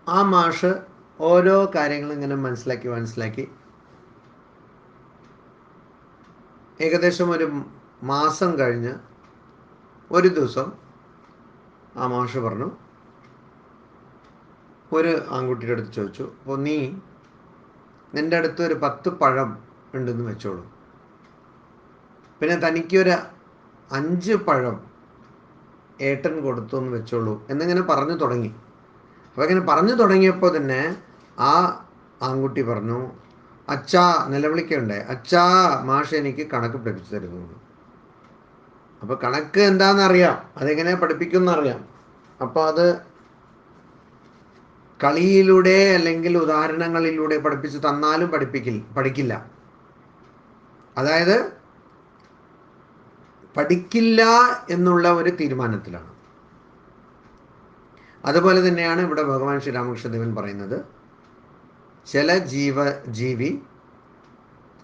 ആ മാഷ് ഓരോ കാര്യങ്ങളും ഇങ്ങനെ മനസ്സിലാക്കി ഏകദേശം ഒരു മാസം കഴിഞ്ഞ് ഒരു ദിവസം ആ മാഷ് പറഞ്ഞു, ഒരു ആൺകുട്ടിയുടെ അടുത്ത് ചോദിച്ചു, അപ്പോൾ നിൻ്റെ അടുത്ത് ഒരു 10 പഴം ഉണ്ടെന്ന് വെച്ചോളൂ, പിന്നെ തനിക്കൊരു 5 പഴം ഏട്ടൻ കൊടുത്തു എന്ന് വെച്ചോളൂ എന്നിങ്ങനെ പറഞ്ഞു തുടങ്ങി. അപ്പോൾ ഇങ്ങനെ പറഞ്ഞു തുടങ്ങിയപ്പോൾ തന്നെ ആ ആൺകുട്ടി പറഞ്ഞു, അച്ഛാ, നിലവിളിക്കണ്ടേ, അച്ഛാ, മാഷ് എനിക്ക് കണക്ക് പഠിപ്പിച്ചു തരുന്നു. അപ്പോൾ കണക്ക് എന്താണെന്നറിയാം, അതെങ്ങനെ പഠിപ്പിക്കുമെന്നറിയാം. അപ്പോൾ അത് കളിയിലൂടെ അല്ലെങ്കിൽ ഉദാഹരണങ്ങളിലൂടെ പഠിപ്പിച്ച് തന്നാലും പഠിക്കില്ല. അതായത് പഠിക്കില്ല എന്നുള്ള ഒരു തീരുമാനത്തിലാണ്. അതുപോലെ തന്നെയാണ് ഇവിടെ ഭഗവാൻ ശ്രീരാമകൃഷ്ണദേവൻ പറയുന്നത്, ചില ജീവി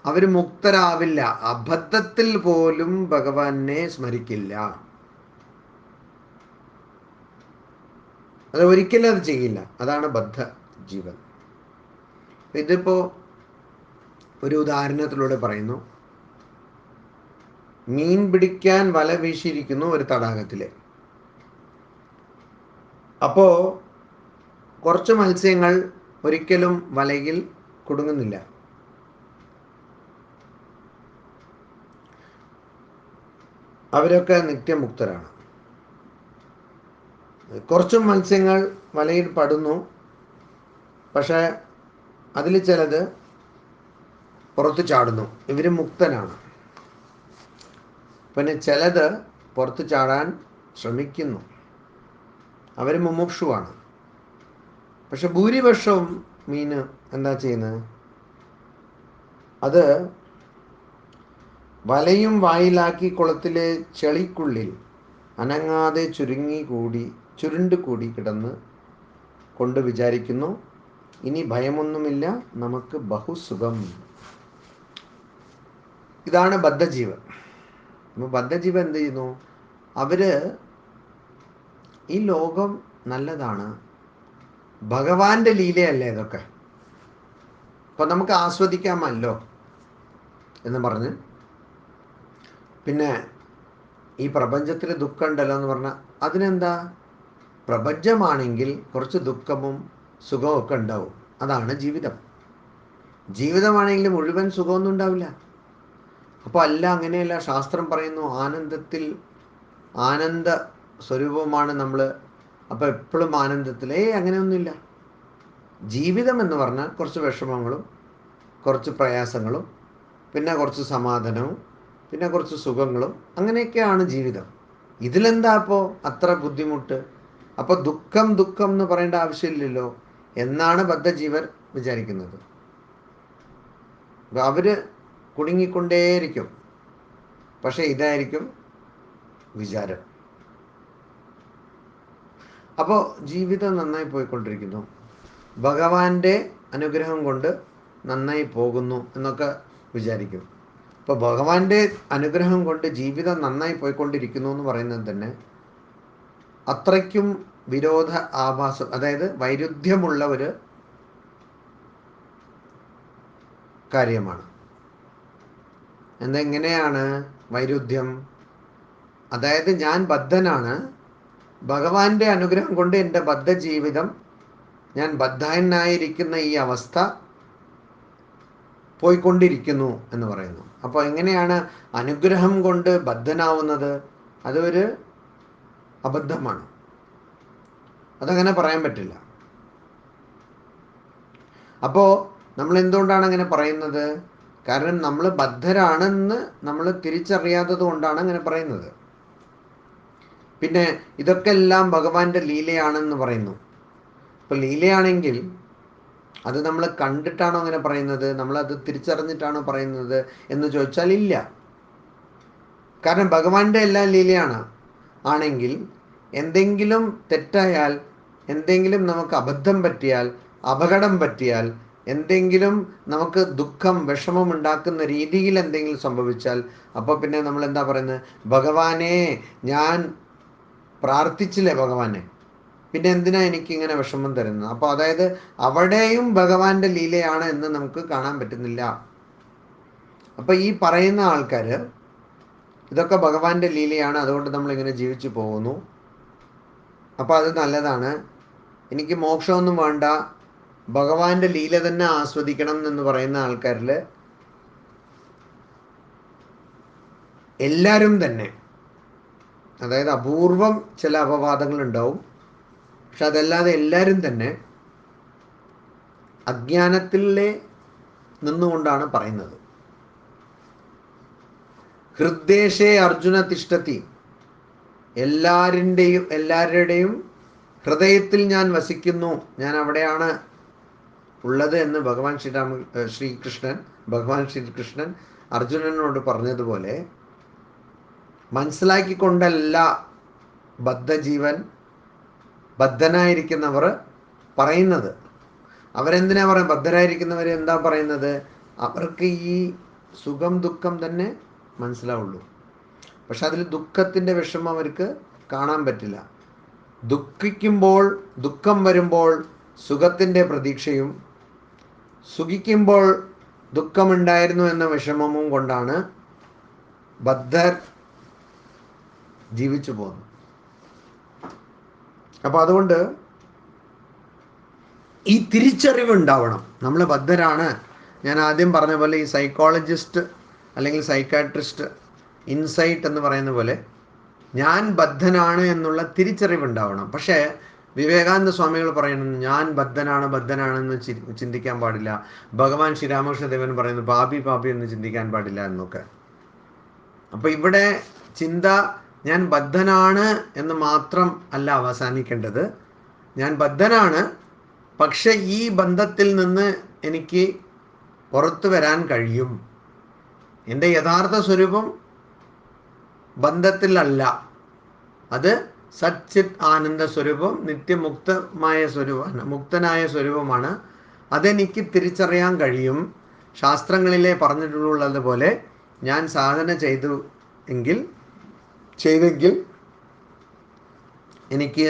അവർ മുക്തരാവില്ല, അബദ്ധത്തിൽ പോലും ഭഗവാനെ സ്മരിക്കില്ല. അത് ഒരിക്കലും അത് ചെയ്യില്ല. അതാണ് ബദ്ധ ജീവൻ. ഇതിപ്പോൾ ഒരു ഉദാഹരണത്തിലൂടെ പറയുന്നു. മീൻ പിടിക്കാൻ വല വീശിയിരിക്കുന്നു ഒരു തടാകത്തിൽ. അപ്പോൾ കുറച്ച് മത്സ്യങ്ങൾ ഒരിക്കലും വലയിൽ കുടുങ്ങുന്നില്ല. അവരൊക്കെ നിത്യമുക്തരാണ്. കുറച്ച് മത്സ്യങ്ങൾ വലയിൽ പടുന്നു, പക്ഷേ അതിൽ ചിലത് പുറത്ത് ചാടുന്നു, ഇവർ മുക്തനാണ്. പിന്നെ ചിലത് പുറത്ത് ചാടാൻ ശ്രമിക്കുന്നു, അവർ മുമുക്ഷുവാണ്. പക്ഷെ ഭൂരിപക്ഷവും മീന് എന്താ ചെയ്യുന്നത്? അത് വലയും വായിലാക്കി കുളത്തിലെ ചെളിക്കുള്ളിൽ അനങ്ങാതെ ചുരുണ്ട് കൂടി കിടന്ന് കൊണ്ട് വിചാരിക്കുന്നു, ഇനി ഭയമൊന്നുമില്ല, നമുക്ക് ബഹുസുഖം. ഇതാണ് ബദ്ധജീവൻ. അപ്പോൾ ബദ്ധജീവൻ എന്ത് ചെയ്യുന്നു? അവര് ഈ ലോകം നല്ലതാണ്, ഭഗവാന്റെ ലീലയല്ലേ ഇതൊക്കെ, അപ്പം നമുക്ക് ആസ്വദിക്കാമല്ലോ എന്ന് പറഞ്ഞ്, പിന്നെ ഈ പ്രപഞ്ചത്തിൽ ദുഃഖം ഉണ്ടല്ലോ എന്ന് പറഞ്ഞാൽ അതിനെന്താ, പ്രപഞ്ചമാണെങ്കിൽ കുറച്ച് ദുഃഖവും സുഖവും ഒക്കെ ഉണ്ടാവും. അതാണ് ജീവിതം. ജീവിതമാണെങ്കിൽ മുഴുവൻ സുഖമൊന്നും ഉണ്ടാവില്ല. അപ്പോൾ അല്ല, അങ്ങനെയല്ല. ശാസ്ത്രം പറയുന്നു ആനന്ദ സ്വരൂപമാണ് നമ്മൾ, അപ്പോൾ എപ്പോഴും ആനന്ദത്തിലേ അങ്ങനെയൊന്നുമില്ല. ജീവിതം എന്ന് പറഞ്ഞാൽ കുറച്ച് വിഷമങ്ങളും കുറച്ച് പ്രയാസങ്ങളും പിന്നെ കുറച്ച് സമാധാനവും പിന്നെ കുറച്ച് സുഖങ്ങളും, അങ്ങനെയൊക്കെയാണ് ജീവിതം. ഇതിലെന്താ അപ്പോൾ അത്ര ബുദ്ധിമുട്ട്? അപ്പോൾ ദുഃഖം എന്ന് പറയേണ്ട ആവശ്യമില്ലല്ലോ എന്നാണ് ബദ്ധജീവർ വിചാരിക്കുന്നത്. അവർ കുടുങ്ങിക്കൊണ്ടേയിരിക്കും. പക്ഷെ ഇതായിരിക്കും വിചാരം. അപ്പോൾ ജീവിതം നന്നായി പോയിക്കൊണ്ടിരിക്കുന്നു, ഭഗവാന്റെ അനുഗ്രഹം കൊണ്ട് നന്നായി പോകുന്നു എന്നൊക്കെ വിചാരിക്കും. അപ്പോൾ ഭഗവാന്റെ അനുഗ്രഹം കൊണ്ട് ജീവിതം നന്നായി പോയിക്കൊണ്ടിരിക്കുന്നു എന്ന് പറയുന്നത് തന്നെ അത്രയ്ക്കും വിരോധ ആഭാസം, അതായത് വൈരുദ്ധ്യമുള്ള ഒരു കാര്യമാണ്. എന്തെങ്ങനെയാണ് വൈരുദ്ധ്യം? അതായത് ഞാൻ ബദ്ധനാണ്, ഭഗവാന്റെ അനുഗ്രഹം കൊണ്ട് എൻ്റെ ബദ്ധ ജീവിതം, ഞാൻ ബദ്ധനായിരിക്കുന്ന ഈ അവസ്ഥ പോയിക്കൊണ്ടിരിക്കുന്നു എന്ന് പറയുന്നു. അപ്പോൾ എങ്ങനെയാണ് അനുഗ്രഹം കൊണ്ട് ബദ്ധനാവുന്നത്? അതൊരു അബദ്ധമാണ്, അതങ്ങനെ പറയാൻ പറ്റില്ല. അപ്പോൾ നമ്മൾ എന്തുകൊണ്ടാണ് അങ്ങനെ പറയുന്നത്? കാരണം നമ്മൾ ബദ്ധരാണെന്ന് നമ്മൾ തിരിച്ചറിയാത്തത് കൊണ്ടാണ് അങ്ങനെ പറയുന്നത്. പിന്നെ ഇതൊക്കെ എല്ലാം ഭഗവാന്റെ ലീലയാണെന്ന് പറയുന്നു. ഇപ്പം ലീലയാണെങ്കിൽ അത് നമ്മൾ കണ്ടിട്ടാണോ അങ്ങനെ പറയുന്നത്, നമ്മളത് തിരിച്ചറിഞ്ഞിട്ടാണോ പറയുന്നത് എന്ന് ചോദിച്ചാൽ ഇല്ല. കാരണം ഭഗവാന്റെ എല്ലാം ലീലയാണ്. ആണെങ്കിൽ എന്തെങ്കിലും തെറ്റായാൽ, എന്തെങ്കിലും നമുക്ക് അബദ്ധം പറ്റിയാൽ, അപകടം പറ്റിയാൽ, എന്തെങ്കിലും നമുക്ക് ദുഃഖം വിഷമം ഉണ്ടാക്കുന്ന രീതിയിൽ എന്തെങ്കിലും സംഭവിച്ചാൽ, അപ്പോൾ പിന്നെ നമ്മൾ എന്താ പറയുന്നത്? ഭഗവാനെ ഞാൻ പ്രാർത്ഥിച്ചില്ലേ ഭഗവാനെ, പിന്നെ എന്തിനാ എനിക്കിങ്ങനെ വിഷമം തരുന്നത്? അപ്പോൾ അതായത് അവിടെയും ഭഗവാന്റെ ലീലയാണ് എന്ന് നമുക്ക് കാണാൻ പറ്റുന്നില്ല. അപ്പോൾ ഈ പറയുന്ന ആൾക്കാർ ഇതൊക്കെ ഭഗവാന്റെ ലീലയാണ്, അതുകൊണ്ട് നമ്മളിങ്ങനെ ജീവിച്ചു പോകുന്നു, അപ്പോൾ അത് നല്ലതാണ്, എനിക്ക് മോക്ഷമൊന്നും വേണ്ട, ഭഗവാന്റെ ലീല തന്നെ ആസ്വദിക്കണം എന്ന് പറയുന്ന ആൾക്കാരിൽ എല്ലാവരും തന്നെ, അതായത് അപൂർവം ചില അപവാദങ്ങളുണ്ടാവും, പക്ഷെ അതല്ലാതെ എല്ലാവരും തന്നെ അജ്ഞാനത്തിലെ നിന്നുകൊണ്ടാണ് പറയുന്നത്. ഹൃദ്ദേശേ അർജുന തിഷ്ഠതി, എല്ലാവരുടെയും ഹൃദയത്തിൽ ഞാൻ വസിക്കുന്നു, ഞാൻ അവിടെയാണ് ഉള്ളത് എന്ന് ഭഗവാൻ ശ്രീകൃഷ്ണൻ അർജുനനോട് പറഞ്ഞതുപോലെ മനസ്സിലാക്കിക്കൊണ്ടല്ല ബദ്ധനായിരിക്കുന്നവർ പറയുന്നത്. അവരെന്തിനാ പറയുക? ബദ്ധരായിരിക്കുന്നവർ എന്താ പറയുന്നത്? അവർക്ക് ഈ സുഖം ദുഃഖം തന്നെ മനസ്സിലാവുള്ളൂ, പക്ഷെ അതിൽ ദുഃഖത്തിൻ്റെ വിഷമം അവർക്ക് കാണാൻ പറ്റില്ല. ദുഃഖം വരുമ്പോൾ സുഖത്തിൻ്റെ പ്രതീക്ഷയും, സുഖിക്കുമ്പോൾ ദുഃഖമുണ്ടായിരുന്നു എന്ന വിഷമവും കൊണ്ടാണ് ബദ്ധർ ജീവിച്ചു പോകുന്നത്. അപ്പോൾ അതുകൊണ്ട് ഈ തിരിച്ചറിവ് ഉണ്ടാവണം, നമ്മൾ ബദ്ധരാണ്. ഞാൻ ആദ്യം പറഞ്ഞ പോലെ ഈ സൈക്കോളജിസ്റ്റ് അല്ലെങ്കിൽ സൈക്കാട്രിസ്റ്റ് ഇൻസൈറ്റ് എന്ന് പറയുന്ന പോലെ ഞാൻ ബദ്ധനാണ് എന്നുള്ള തിരിച്ചറിവ് ഉണ്ടാവണം. പക്ഷേ വിവേകാനന്ദ സ്വാമികൾ പറയുന്നത് ഞാൻ ബദ്ധനാണെന്ന് ചിന്തിക്കാൻ പാടില്ല. ഭഗവാൻ ശ്രീരാമകൃഷ്ണദേവൻ പറയുന്നു പാപി എന്ന് ചിന്തിക്കാൻ പാടില്ല എന്നൊക്കെ. അപ്പോൾ ഇവിടെ ചിന്ത ഞാൻ ബദ്ധനാണ് എന്ന് മാത്രം അല്ല അവസാനിക്കേണ്ടത്. ഞാൻ ബദ്ധനാണ്, പക്ഷെ ഈ ബന്ധത്തിൽ നിന്ന് എനിക്ക് പുറത്തു വരാൻ കഴിയും. എൻ്റെ യഥാർത്ഥ സ്വരൂപം ബന്ധത്തിലല്ല, അത് സച്ചിത് ആനന്ദ സ്വരൂപം, മുക്തനായ സ്വരൂപമാണ്. അതെനിക്ക് തിരിച്ചറിയാൻ കഴിയും. ശാസ്ത്രങ്ങളിലെ പറഞ്ഞിട്ടുള്ളതുപോലെ ഞാൻ സാധന ചെയ്തെങ്കിൽ എനിക്ക്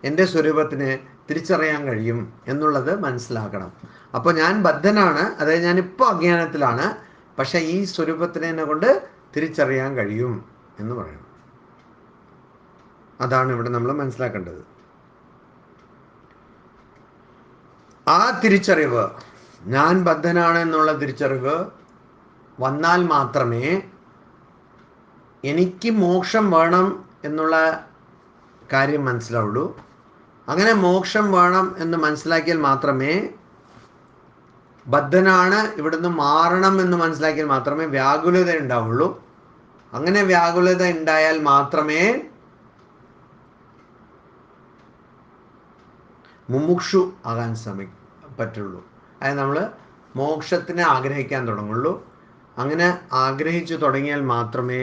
എൻ്റെ സ്വരൂപത്തിനെ തിരിച്ചറിയാൻ കഴിയും എന്നുള്ളത് മനസ്സിലാക്കണം. അപ്പോൾ ഞാൻ ബദ്ധനാണ്, അതായത് ഞാനിപ്പോൾ അജ്ഞാനത്തിലാണ്, പക്ഷെ ഈ സ്വരൂപത്തിനെ കൊണ്ട് തിരിച്ചറിയാൻ കഴിയും എന്ന് പറയുന്നു. അതാണ് ഇവിടെ നമ്മൾ മനസ്സിലാക്കേണ്ടത്. ആ തിരിച്ചറിവ്, ഞാൻ ബദ്ധനാണ് എന്നുള്ള തിരിച്ചറിവ് വന്നാൽ മാത്രമേ എനിക്ക് മോക്ഷം വേണം എന്നുള്ള കാര്യം മനസ്സിലാവുള്ളൂ. അങ്ങനെ മോക്ഷം വേണം എന്ന് മനസ്സിലാക്കിയാൽ മാത്രമേ, ബദ്ധനാണ് ഇവിടുന്ന് മാറണം എന്ന് മനസ്സിലാക്കിയാൽ മാത്രമേ വ്യാകുലത ഉണ്ടാവുള്ളൂ. അങ്ങനെ വ്യാകുലത ഉണ്ടായാൽ മാത്രമേ മുമുക്ഷു ആകാൻ പറ്റുള്ളൂ. അതായത് നമ്മൾ മോക്ഷത്തിനെ ആഗ്രഹിക്കാൻ തുടങ്ങുള്ളൂ. അങ്ങനെ ആഗ്രഹിച്ചു തുടങ്ങിയാൽ മാത്രമേ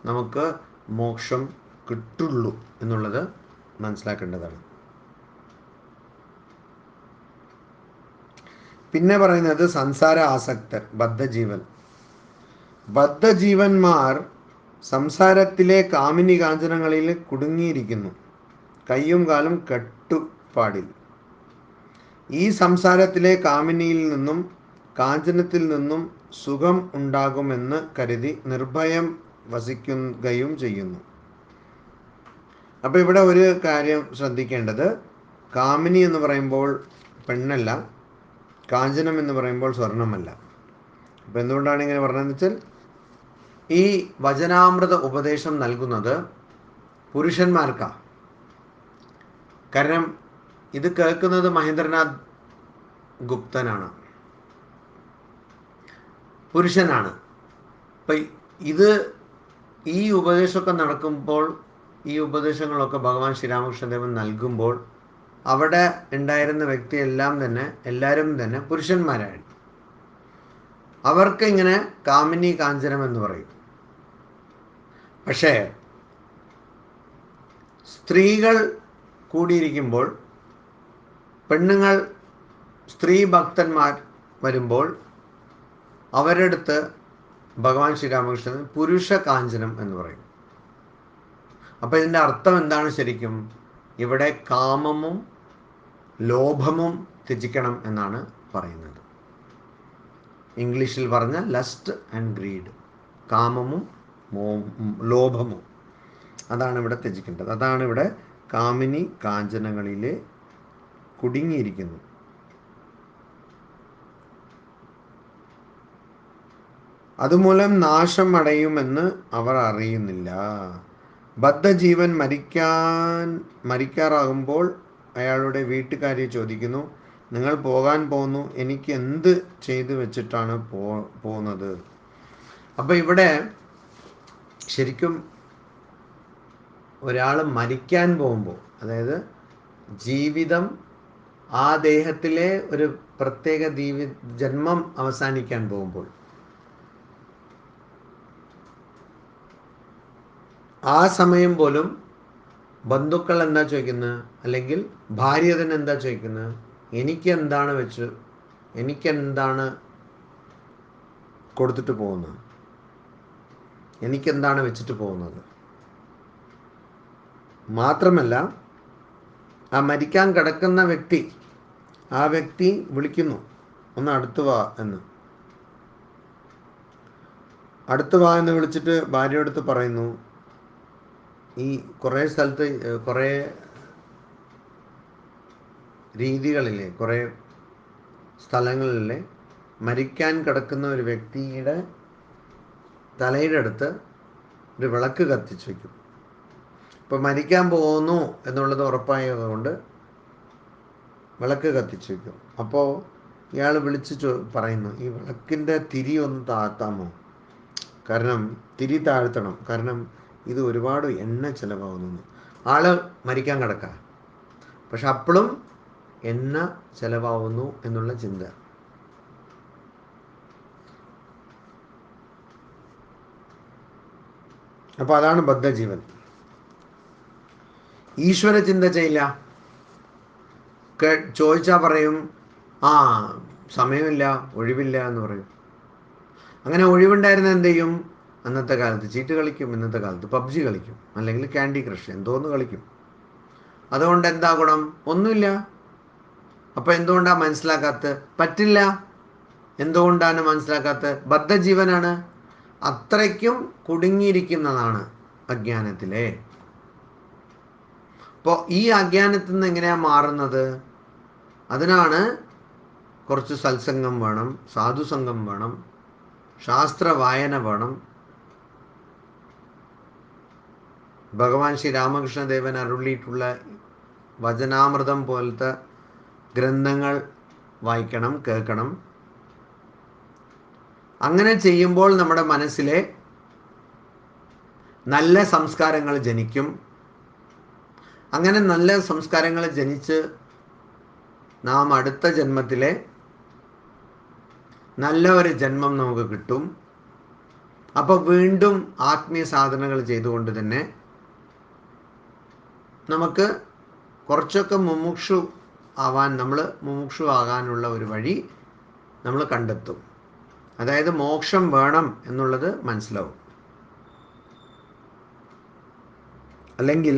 നമുക്ക് മോക്ഷം കിട്ടുള്ളൂ എന്നുള്ളത് മനസ്സിലാക്കേണ്ടതാണ്. പിന്നെ പറയുന്നത് സംസാര ആസക്തർ, ബദ്ധജീവന്മാർ സംസാരത്തിലെ കാമിനി കാഞ്ചനങ്ങളിൽ കുടുങ്ങിയിരിക്കുന്നു, കയ്യും കാലും കെട്ടുപാടിൽ. ഈ സംസാരത്തിലെ കാമിനിയിൽ നിന്നും കാഞ്ചനത്തിൽ നിന്നും സുഖം ഉണ്ടാകുമെന്ന് കരുതി നിർഭയം വസിക്കുകയും ചെയ്യുന്നു. അപ്പോൾ ഇവിടെ ഒരു കാര്യം ശ്രദ്ധിക്കേണ്ടത്, കാമിനി എന്ന് പറയുമ്പോൾ പെണ്ണല്ല, കാഞ്ചനം എന്ന് പറയുമ്പോൾ സ്വർണമല്ല. അപ്പോൾ എന്തുകൊണ്ടാണ് ഇങ്ങനെ പറഞ്ഞതെന്ന് വെച്ചാൽ, ഈ വചനാമൃത ഉപദേശം നൽകുന്നത് പുരുഷന്മാർക്കാണ്. കാരണം ഇത് കേൾക്കുന്നത് മഹേന്ദ്രനാഥ് ഗുപ്തനാണ്, പുരുഷനാണ്. അപ്പം ഇത് ഈ ഉപദേശമൊക്കെ നടക്കുമ്പോൾ, ഈ ഉപദേശങ്ങളൊക്കെ ഭഗവാൻ ശ്രീരാമകൃഷ്ണദേവൻ നൽകുമ്പോൾ അവിടെ ഉണ്ടായിരുന്ന വ്യക്തി എല്ലാവരും തന്നെ പുരുഷന്മാരാണ്. അവർക്ക് ഇങ്ങനെ കാമിനി കാഞ്ചനം എന്ന് പറയും. പക്ഷേ സ്ത്രീകൾ കൂടിയിരിക്കുമ്പോൾ, പെണ്ണുങ്ങൾ സ്ത്രീ ഭക്തന്മാർ വരുമ്പോൾ അവരുടെ അടുത്ത് ഭഗവാൻ ശ്രീരാമകൃഷ്ണൻ പുരുഷ കാഞ്ചനം എന്ന് പറയും. അപ്പം ഇതിൻ്റെ അർത്ഥം എന്താണ് ശരിക്കും? ഇവിടെ കാമമും ലോഭമും ത്യജിക്കണം എന്നാണ് പറയുന്നത്. ഇംഗ്ലീഷിൽ പറഞ്ഞ ലസ്റ്റ് ആൻഡ് ഗ്രീഡ്, കാമമും ലോഭമും, അതാണ് ഇവിടെ ത്യജിക്കേണ്ടത്. അതാണ് ഇവിടെ കാമിനി കാഞ്ചനങ്ങളിലെ കുടുങ്ങിയിരിക്കുന്നു. അതുമൂലം നാശം അടയുമെന്ന് അവർ അറിയുന്നില്ല. ബദ്ധജീവൻ മരിക്കാറാകുമ്പോൾ അയാളുടെ വീട്ടുകാരി ചോദിക്കുന്നു, നിങ്ങൾ പോകാൻ പോകുന്നു, എനിക്ക് എന്ത് ചെയ്തു വെച്ചിട്ടാണ് പോകുന്നത്? അപ്പം ഇവിടെ ശരിക്കും ഒരാൾ മരിക്കാൻ പോകുമ്പോൾ, അതായത് ജീവിതം ആ ദേഹത്തിലെ ഒരു പ്രത്യേക ജന്മം അവസാനിക്കാൻ പോകുമ്പോൾ, ആ സമയം പോലും ബന്ധുക്കൾ എന്താ ചോദിക്കുന്നത്, അല്ലെങ്കിൽ ഭാര്യ തന്നെ എന്താ ചോദിക്കുന്നത്, എനിക്കെന്താണ് കൊടുത്തിട്ട് പോകുന്നത്, എനിക്കെന്താണ് വെച്ചിട്ട് പോകുന്നത്? മാത്രമല്ല, ആ മരിക്കാൻ കിടക്കുന്ന വ്യക്തി, ആ വ്യക്തി വിളിക്കുന്നു, ഒന്ന് അടുത്ത് വാ എന്ന്. അടുത്ത് വാ എന്ന് വിളിച്ചിട്ട് ഭാര്യയോടടുത്ത് പറയുന്നു, ഈ കുറേ സ്ഥലത്ത് കുറേ രീതികളിലെ, കുറേ സ്ഥലങ്ങളിലെ മരിക്കാൻ കിടക്കുന്ന ഒരു വ്യക്തിയുടെ തലയുടെ അടുത്ത് ഒരു വിളക്ക് കത്തിച്ച് വയ്ക്കും. ഇപ്പോൾ മരിക്കാൻ പോകുന്നു എന്നുള്ളത് ഉറപ്പായതുകൊണ്ട് വിളക്ക് കത്തിച്ച് വയ്ക്കും. അപ്പോൾ ഇയാൾ വിളിച്ച് പറയുന്നു, ഈ വിളക്കിൻ്റെ തിരി ഒന്ന് താഴ്ത്താമോ? കാരണം തിരി താഴ്ത്തണം, കാരണം ഇത് ഒരുപാട് എണ്ണ ചിലവാകുന്നു. ആള് മരിക്കാൻ കിടക്കുക, പക്ഷെ അപ്പോഴും എണ്ണ ചിലവാകുന്നു എന്നുള്ള ചിന്ത. അപ്പോൾ അതാണ് ബദ്ധജീവൻ. ഈശ്വര ചിന്ത ചെയ്യില്ല. ചോദിച്ചാൽ പറയും, ആ സമയമില്ല, ഒഴിവില്ല എന്ന് പറയും. അങ്ങനെ ഒഴിവുണ്ടായിരുന്ന എന്ത് ചെയ്യും? അന്നത്തെ കാലത്ത് ചീട്ട് കളിക്കും, ഇന്നത്തെ കാലത്ത് പബ്ജി കളിക്കും, അല്ലെങ്കിൽ ക്യാൻഡി ക്രഷ് എന്തോന്ന് കളിക്കും. അതുകൊണ്ട് എന്താ ഗുണം? ഒന്നുമില്ല. അപ്പം എന്തുകൊണ്ടാണ് മനസ്സിലാക്കാത്തത്? പറ്റില്ല. എന്തുകൊണ്ടാണ് മനസ്സിലാക്കാത്തത്? ബദ്ധജീവനാണ്. അത്രയ്ക്കും കുടുങ്ങിയിരിക്കുന്നതാണ് അജ്ഞാനത്തിലെ. അപ്പോൾ ഈ അജ്ഞാനത്തിൽ നിന്ന് എങ്ങനെയാണ് മാറുന്നത്? അതിനാണ് കുറച്ച് സത്സംഗം വേണം, സാധുസംഗം വേണം, ശാസ്ത്ര വായന വേണം. ഭഗവാൻ ശ്രീ രാമകൃഷ്ണദേവൻ അരുളിയിട്ടുള്ള വചനാമൃതം പോലത്തെ ഗ്രന്ഥങ്ങൾ വായിക്കണം, കേൾക്കണം. അങ്ങനെ ചെയ്യുമ്പോൾ നമ്മുടെ മനസ്സിലെ നല്ല സംസ്കാരങ്ങൾ ജനിക്കും. അങ്ങനെ നല്ല സംസ്കാരങ്ങൾ ജനിച്ച് നാം അടുത്ത ജന്മത്തിലെ നല്ല ഒരു ജന്മം നമുക്ക് കിട്ടും. അപ്പോൾ വീണ്ടും ആത്മീയ സാധനകൾ ചെയ്തുകൊണ്ട് തന്നെ നമുക്ക് കുറച്ചൊക്കെ മുമുക്ഷു ആകാനുള്ള ഒരു വഴി നമ്മൾ കണ്ടെത്തും. അതായത് മോക്ഷം വേണം എന്നുള്ളത് മനസ്സിലാവും. അല്ലെങ്കിൽ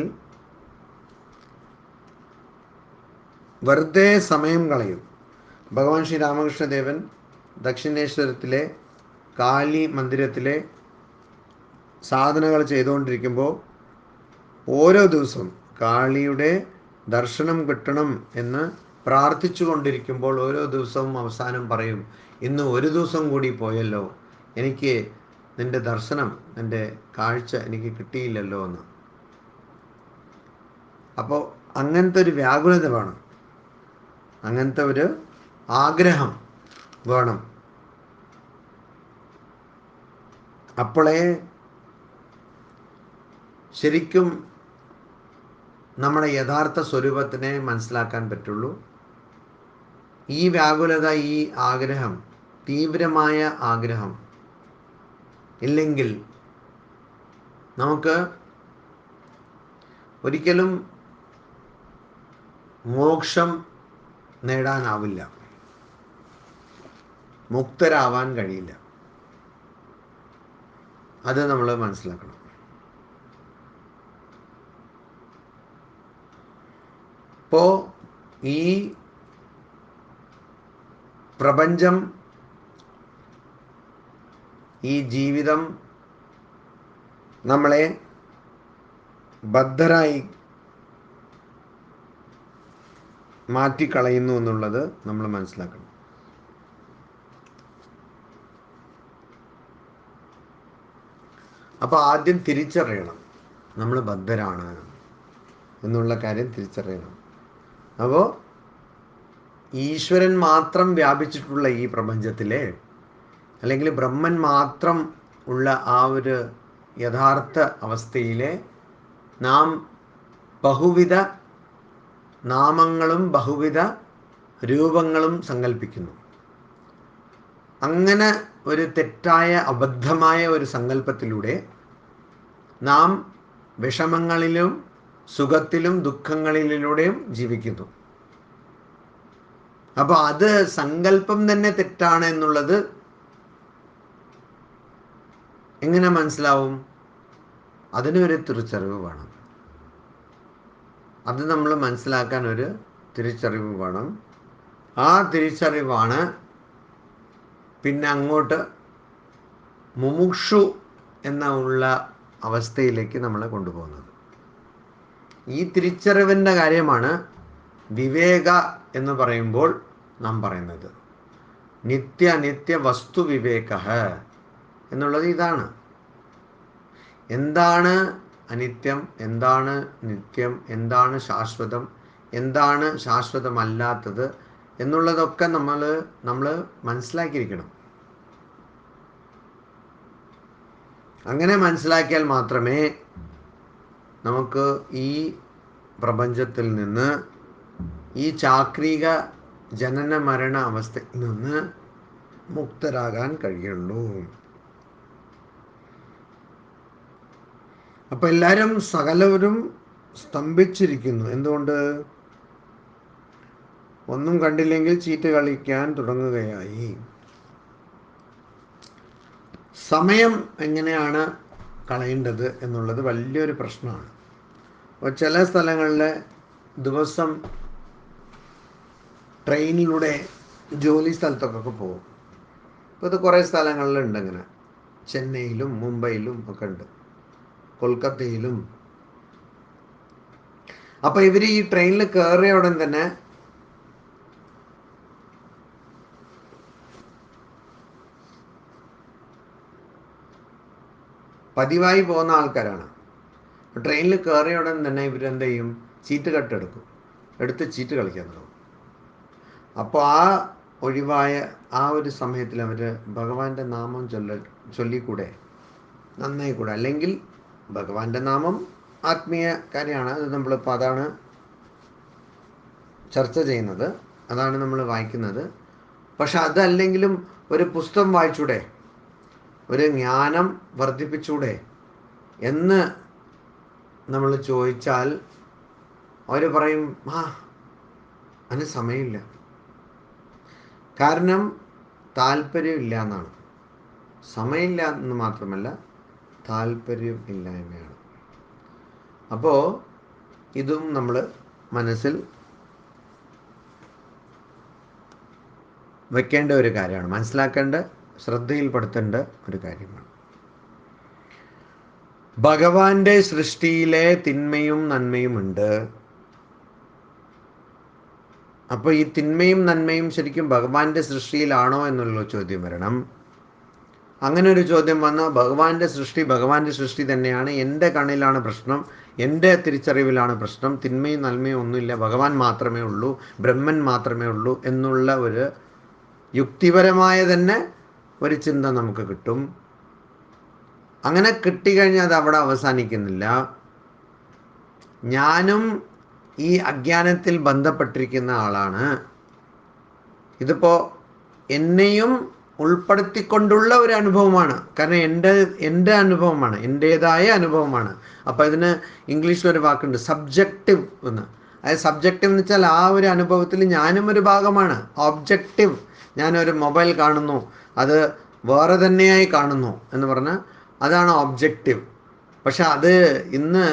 വെറുതെ സമയം കളയും. ഭഗവാൻ ശ്രീ രാമകൃഷ്ണദേവൻ ദക്ഷിണേശ്വരത്തിലെ കാളി മന്ദിരത്തിലെ സാധനകൾ ചെയ്തുകൊണ്ടിരിക്കുമ്പോൾ ഓരോ ദിവസവും കാളിയുടെ ദർശനം കിട്ടണം എന്ന് പ്രാർത്ഥിച്ചു കൊണ്ടിരിക്കുമ്പോൾ ഓരോ ദിവസവും അവസാനം പറയും, ഇന്ന് ഒരു ദിവസം കൂടി പോയല്ലോ, എനിക്ക് നിൻ്റെ ദർശനം, നിൻ്റെ കാഴ്ച എനിക്ക് കിട്ടിയില്ലല്ലോ എന്ന്. അപ്പോൾ അങ്ങനത്തെ ഒരു വ്യാകുലത വേണം, അങ്ങനത്തെ ഒരു ആഗ്രഹം വേണം. അപ്പോളേ ശരിക്കും നമ്മുടെ യഥാർത്ഥ സ്വരൂപത്തിനെ മനസ്സിലാക്കാൻ പറ്റുള്ളൂ. ഈ വ്യാകുലത, ഈ ആഗ്രഹം, തീവ്രമായ ആഗ്രഹം ഇല്ലെങ്കിൽ നമുക്ക് ഒരിക്കലും മോക്ഷം നേടാനാവില്ല, മുക്തരാവാൻ കഴിയില്ല. അത് നമ്മൾ മനസ്സിലാക്കണം. ഇപ്പോൾ ഈ പ്രപഞ്ചം, ഈ ജീവിതം നമ്മളെ ബദ്ധരായി മാറ്റിക്കളയുന്നു എന്നുള്ളത് നമ്മൾ മനസ്സിലാക്കണം. അപ്പോൾ ആദ്യം തിരിച്ചറിയണം, നമ്മൾ ബദ്ധരാണ് എന്നുള്ള കാര്യം തിരിച്ചറിയണം. അപ്പോൾ ഈശ്വരൻ മാത്രം വ്യാപിച്ചിട്ടുള്ള ഈ പ്രപഞ്ചത്തിലെ, അല്ലെങ്കിൽ ബ്രഹ്മൻ മാത്രം ഉള്ള ആ ഒരു യഥാർത്ഥ അവസ്ഥയിലെ നാം ബഹുവിധ നാമങ്ങളും ബഹുവിധ രൂപങ്ങളും സങ്കല്പിക്കുന്നു. അങ്ങനെ ഒരു തെറ്റായ, അബദ്ധമായ ഒരു സങ്കല്പത്തിലൂടെ നാം വിഷമങ്ങളിലും സുഖത്തിലും ദുഃഖങ്ങളിലൂടെയും ജീവിക്കുന്നു. അപ്പോൾ അത് സങ്കല്പം തന്നെ തെറ്റാണ് എന്നുള്ളത് എങ്ങനെ മനസ്സിലാവും? അതിനൊരു തിരിച്ചറിവ് വേണം. അത് നമ്മൾ മനസ്സിലാക്കാൻ ഒരു തിരിച്ചറിവ് വേണം. ആ തിരിച്ചറിവാണ് പിന്നെ അങ്ങോട്ട് മുമുക്ഷു ഉള്ള അവസ്ഥയിലേക്ക് നമ്മളെ കൊണ്ടുപോകുന്നത്. ഈ തിരിച്ചറിവിൻ്റെ കാര്യമാണ് വിവേക എന്ന് പറയുമ്പോൾ നാം പറയുന്നത്. നിത്യ അനിത്യ വസ്തു വിവേക എന്നുള്ളത് ഇതാണ്. എന്താണ് അനിത്യം, എന്താണ് നിത്യം, എന്താണ് ശാശ്വതം, എന്താണ് ശാശ്വതമല്ലാത്തത് എന്നുള്ളതൊക്കെ നമ്മൾ മനസ്സിലാക്കിയിരിക്കണം. അങ്ങനെ മനസ്സിലാക്കിയാൽ മാത്രമേ നമുക്ക് ഈ പ്രപഞ്ചത്തിൽ നിന്ന്, ഈ ചാക്രിക ജനന മരണ അവസ്ഥയിൽ നിന്ന് മുക്തരാകാൻ കഴിയുള്ളൂ. അപ്പം എല്ലാവരും സകലവരും സ്തംഭിച്ചിരിക്കുന്നു. എന്തുകൊണ്ട്? ഒന്നും കണ്ടില്ലെങ്കിൽ ചീട്ട് കളിക്കാൻ തുടങ്ങുകയായി. സമയം എങ്ങനെയാണ് കളയേണ്ടത് എന്നുള്ളത് വലിയൊരു പ്രശ്നമാണ്. അപ്പോൾ ചില സ്ഥലങ്ങളിൽ ദിവസം ട്രെയിനിലൂടെ ജോലി സ്ഥലത്തൊക്കെ പോകും. ഇപ്പോൾ ഇത് കുറേ സ്ഥലങ്ങളിലുണ്ട് ഇങ്ങനെ. ചെന്നൈയിലും മുംബൈയിലും ഒക്കെ ഉണ്ട്, കൊൽക്കത്തയിലും. അപ്പോൾ ഇവർ ഈ ട്രെയിനിൽ കയറിയ ഉടൻ തന്നെ പതിവായി പോകുന്ന ആൾക്കാരാണ്. ട്രെയിനിൽ കയറിയ ഉടൻ തന്നെ ഇവരെന്ത് ചെയ്യും? ചീട്ട് കട്ടെടുക്കും, എടുത്ത് ചീട്ട് കളിക്കാൻ തുടങ്ങും. അപ്പോൾ ആ ഒഴിവായ ആ ഒരു സമയത്തിൽ അവർ ഭഗവാന്റെ നാമം ചൊല്ലിക്കൂടെ, നന്നായിക്കൂടെ? അല്ലെങ്കിൽ ഭഗവാന്റെ നാമം ആത്മീയ കാര്യമാണ്, അത് നമ്മളിപ്പോൾ അതാണ് ചർച്ച ചെയ്യുന്നത്, അതാണ് നമ്മൾ വായിക്കുന്നത്. പക്ഷെ അതല്ലെങ്കിലും ഒരു പുസ്തകം വായിച്ചൂടെ, ഒരു ജ്ഞാനം വർദ്ധിപ്പിച്ചൂടെ എന്ന് നമ്മൾ ചോദിച്ചാൽ അവർ പറയും, അതിന് സമയമില്ല. കാരണം താല്പര്യമില്ല എന്നാണ്. സമയമില്ല എന്ന് മാത്രമല്ല, താല്പര്യം ഇല്ലായ്മയാണ്. അപ്പോൾ ഇതും നമ്മൾ മനസ്സിൽ വെക്കേണ്ട ഒരു കാര്യമാണ്, മനസ്സിലാക്കേണ്ട, ശ്രദ്ധയിൽപ്പെടുത്തേണ്ട ഒരു കാര്യമാണ്. ഭഗവാന്റെ സൃഷ്ടിയിലെ തിന്മയും നന്മയും ഉണ്ട്. അപ്പോൾ ഈ തിന്മയും നന്മയും ശരിക്കും ഭഗവാന്റെ സൃഷ്ടിയിലാണോ എന്നുള്ള ചോദ്യം വരണം. അങ്ങനെ ഒരു ചോദ്യം വന്നാൽ ഭഗവാന്റെ സൃഷ്ടി തന്നെയാണ്. എൻ്റെ കണ്ണിലാണ് പ്രശ്നം, എൻ്റെ തിരിച്ചറിവിലാണ് പ്രശ്നം. തിന്മയും നന്മയും ഒന്നുമില്ല, ഭഗവാൻ മാത്രമേ ഉള്ളൂ, ബ്രഹ്മൻ മാത്രമേ ഉള്ളൂ എന്നുള്ള ഒരു യുക്തിപരമായ തന്നെ ഒരു ചിന്ത നമുക്ക് കിട്ടും. അങ്ങനെ കിട്ടിക്കഴിഞ്ഞാൽ അത് അവിടെ അവസാനിക്കുന്നില്ല. ഞാനും ഈ അജ്ഞാനത്തിൽ ബന്ധപ്പെട്ടിരിക്കുന്ന ആളാണ്. ഇതിപ്പോൾ എന്നെയും ഉൾപ്പെടുത്തിക്കൊണ്ടുള്ള ഒരു അനുഭവമാണ്. കാരണം എൻ്റെ അനുഭവമാണ്, എൻ്റേതായ അനുഭവമാണ്. അപ്പോൾ ഇതിന് ഇംഗ്ലീഷിലൊരു വാക്കുണ്ട്, സബ്ജക്റ്റീവ് എന്ന്. അതായത് സബ്ജക്റ്റീവ് എന്ന് വെച്ചാൽ ആ ഒരു അനുഭവത്തിൽ ഞാനും ഒരു ഭാഗമാണ്. ഒബ്ജക്റ്റീവ്, ഞാനൊരു മൊബൈൽ കാണുന്നു, അത് വേറെ തന്നെയായി കാണുന്നു എന്ന് പറഞ്ഞാൽ അതാണ് ഒബ്ജക്റ്റീവ്. പക്ഷെ അത് ഇന്ന്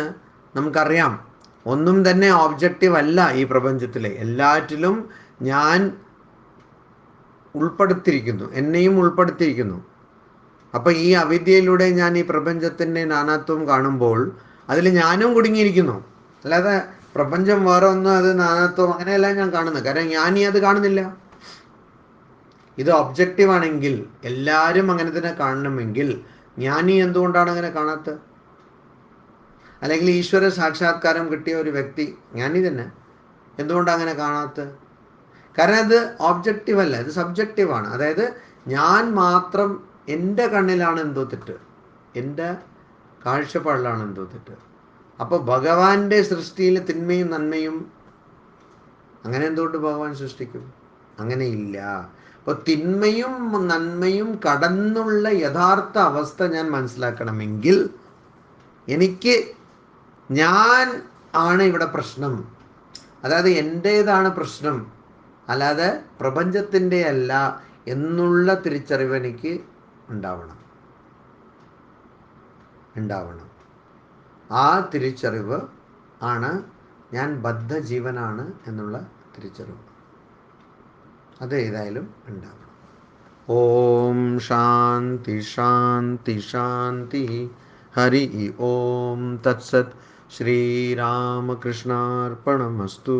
നമുക്കറിയാം, ഒന്നും തന്നെ ഒബ്ജക്റ്റീവ് അല്ല ഈ പ്രപഞ്ചത്തിലെ. എല്ലാറ്റിലും ഞാൻ ഉൾപ്പെടുത്തിയിരിക്കുന്നു, എന്നെയും ഉൾപ്പെടുത്തിയിരിക്കുന്നു. അപ്പം ഈ അവിദ്യയിലൂടെ ഞാൻ ഈ പ്രപഞ്ചത്തിൻ്റെ നാനാത്വം കാണുമ്പോൾ അതിൽ ഞാനും കുടുങ്ങിയിരിക്കുന്നു. അല്ലാതെ പ്രപഞ്ചം വേറെ ഒന്നും, അത് നാനാത്വം അങ്ങനെയല്ല ഞാൻ കാണുന്നത്. കാരണം ഞാനീ അത് കാണുന്നില്ല. ഇത് ഒബ്ജക്റ്റീവ് ആണെങ്കിൽ, എല്ലാവരും അങ്ങനെ തന്നെ കാണണമെങ്കിൽ ഞാനീ എന്തുകൊണ്ടാണ് അങ്ങനെ കാണാത്തത്? അല്ലെങ്കിൽ ഈശ്വര സാക്ഷാത്കാരം കിട്ടിയ ഒരു വ്യക്തി ഞാനീ തന്നെ എന്തുകൊണ്ടാണ് അങ്ങനെ കാണാത്തത്? കാരണം അത് ഒബ്ജക്റ്റീവ് അല്ല, ഇത് സബ്ജക്റ്റീവാണ്. അതായത് ഞാൻ മാത്രം, എൻ്റെ കണ്ണിലാണ് എന്തോ തെറ്റ്, എൻ്റെ കാഴ്ചപ്പാടിലാണ് എന്തോ തെറ്റ്. അപ്പോൾ ഭഗവാന്റെ സൃഷ്ടിയിൽ തിന്മയും നന്മയും അങ്ങനെ എന്തുകൊണ്ട് ഭഗവാൻ സൃഷ്ടിക്കും? അങ്ങനെയില്ല. അപ്പോൾ തിന്മയും നന്മയും കടന്നുള്ള യഥാർത്ഥ അവസ്ഥ ഞാൻ മനസ്സിലാക്കണമെങ്കിൽ എനിക്ക് ഞാൻ ആണ് ഇവിടെ പ്രശ്നം, അതായത് എൻ്റേതാണ് പ്രശ്നം, അല്ലാതെ പ്രപഞ്ചത്തിൻ്റെ അല്ല എന്നുള്ള തിരിച്ചറിവ് എനിക്ക് ഉണ്ടാവണം. ആ തിരിച്ചറിവ് ആണ് ഞാൻ ബദ്ധജീവനാണ് എന്നുള്ള തിരിച്ചറിവ്. അത് ഏതായാലും ഉണ്ടാവണം. ഓം ശാന്തി ശാന്തി ശാന്തി. ഹരി ഓം തത്സത്. ശ്രീരാമകൃഷ്ണാർപ്പണമസ്തു.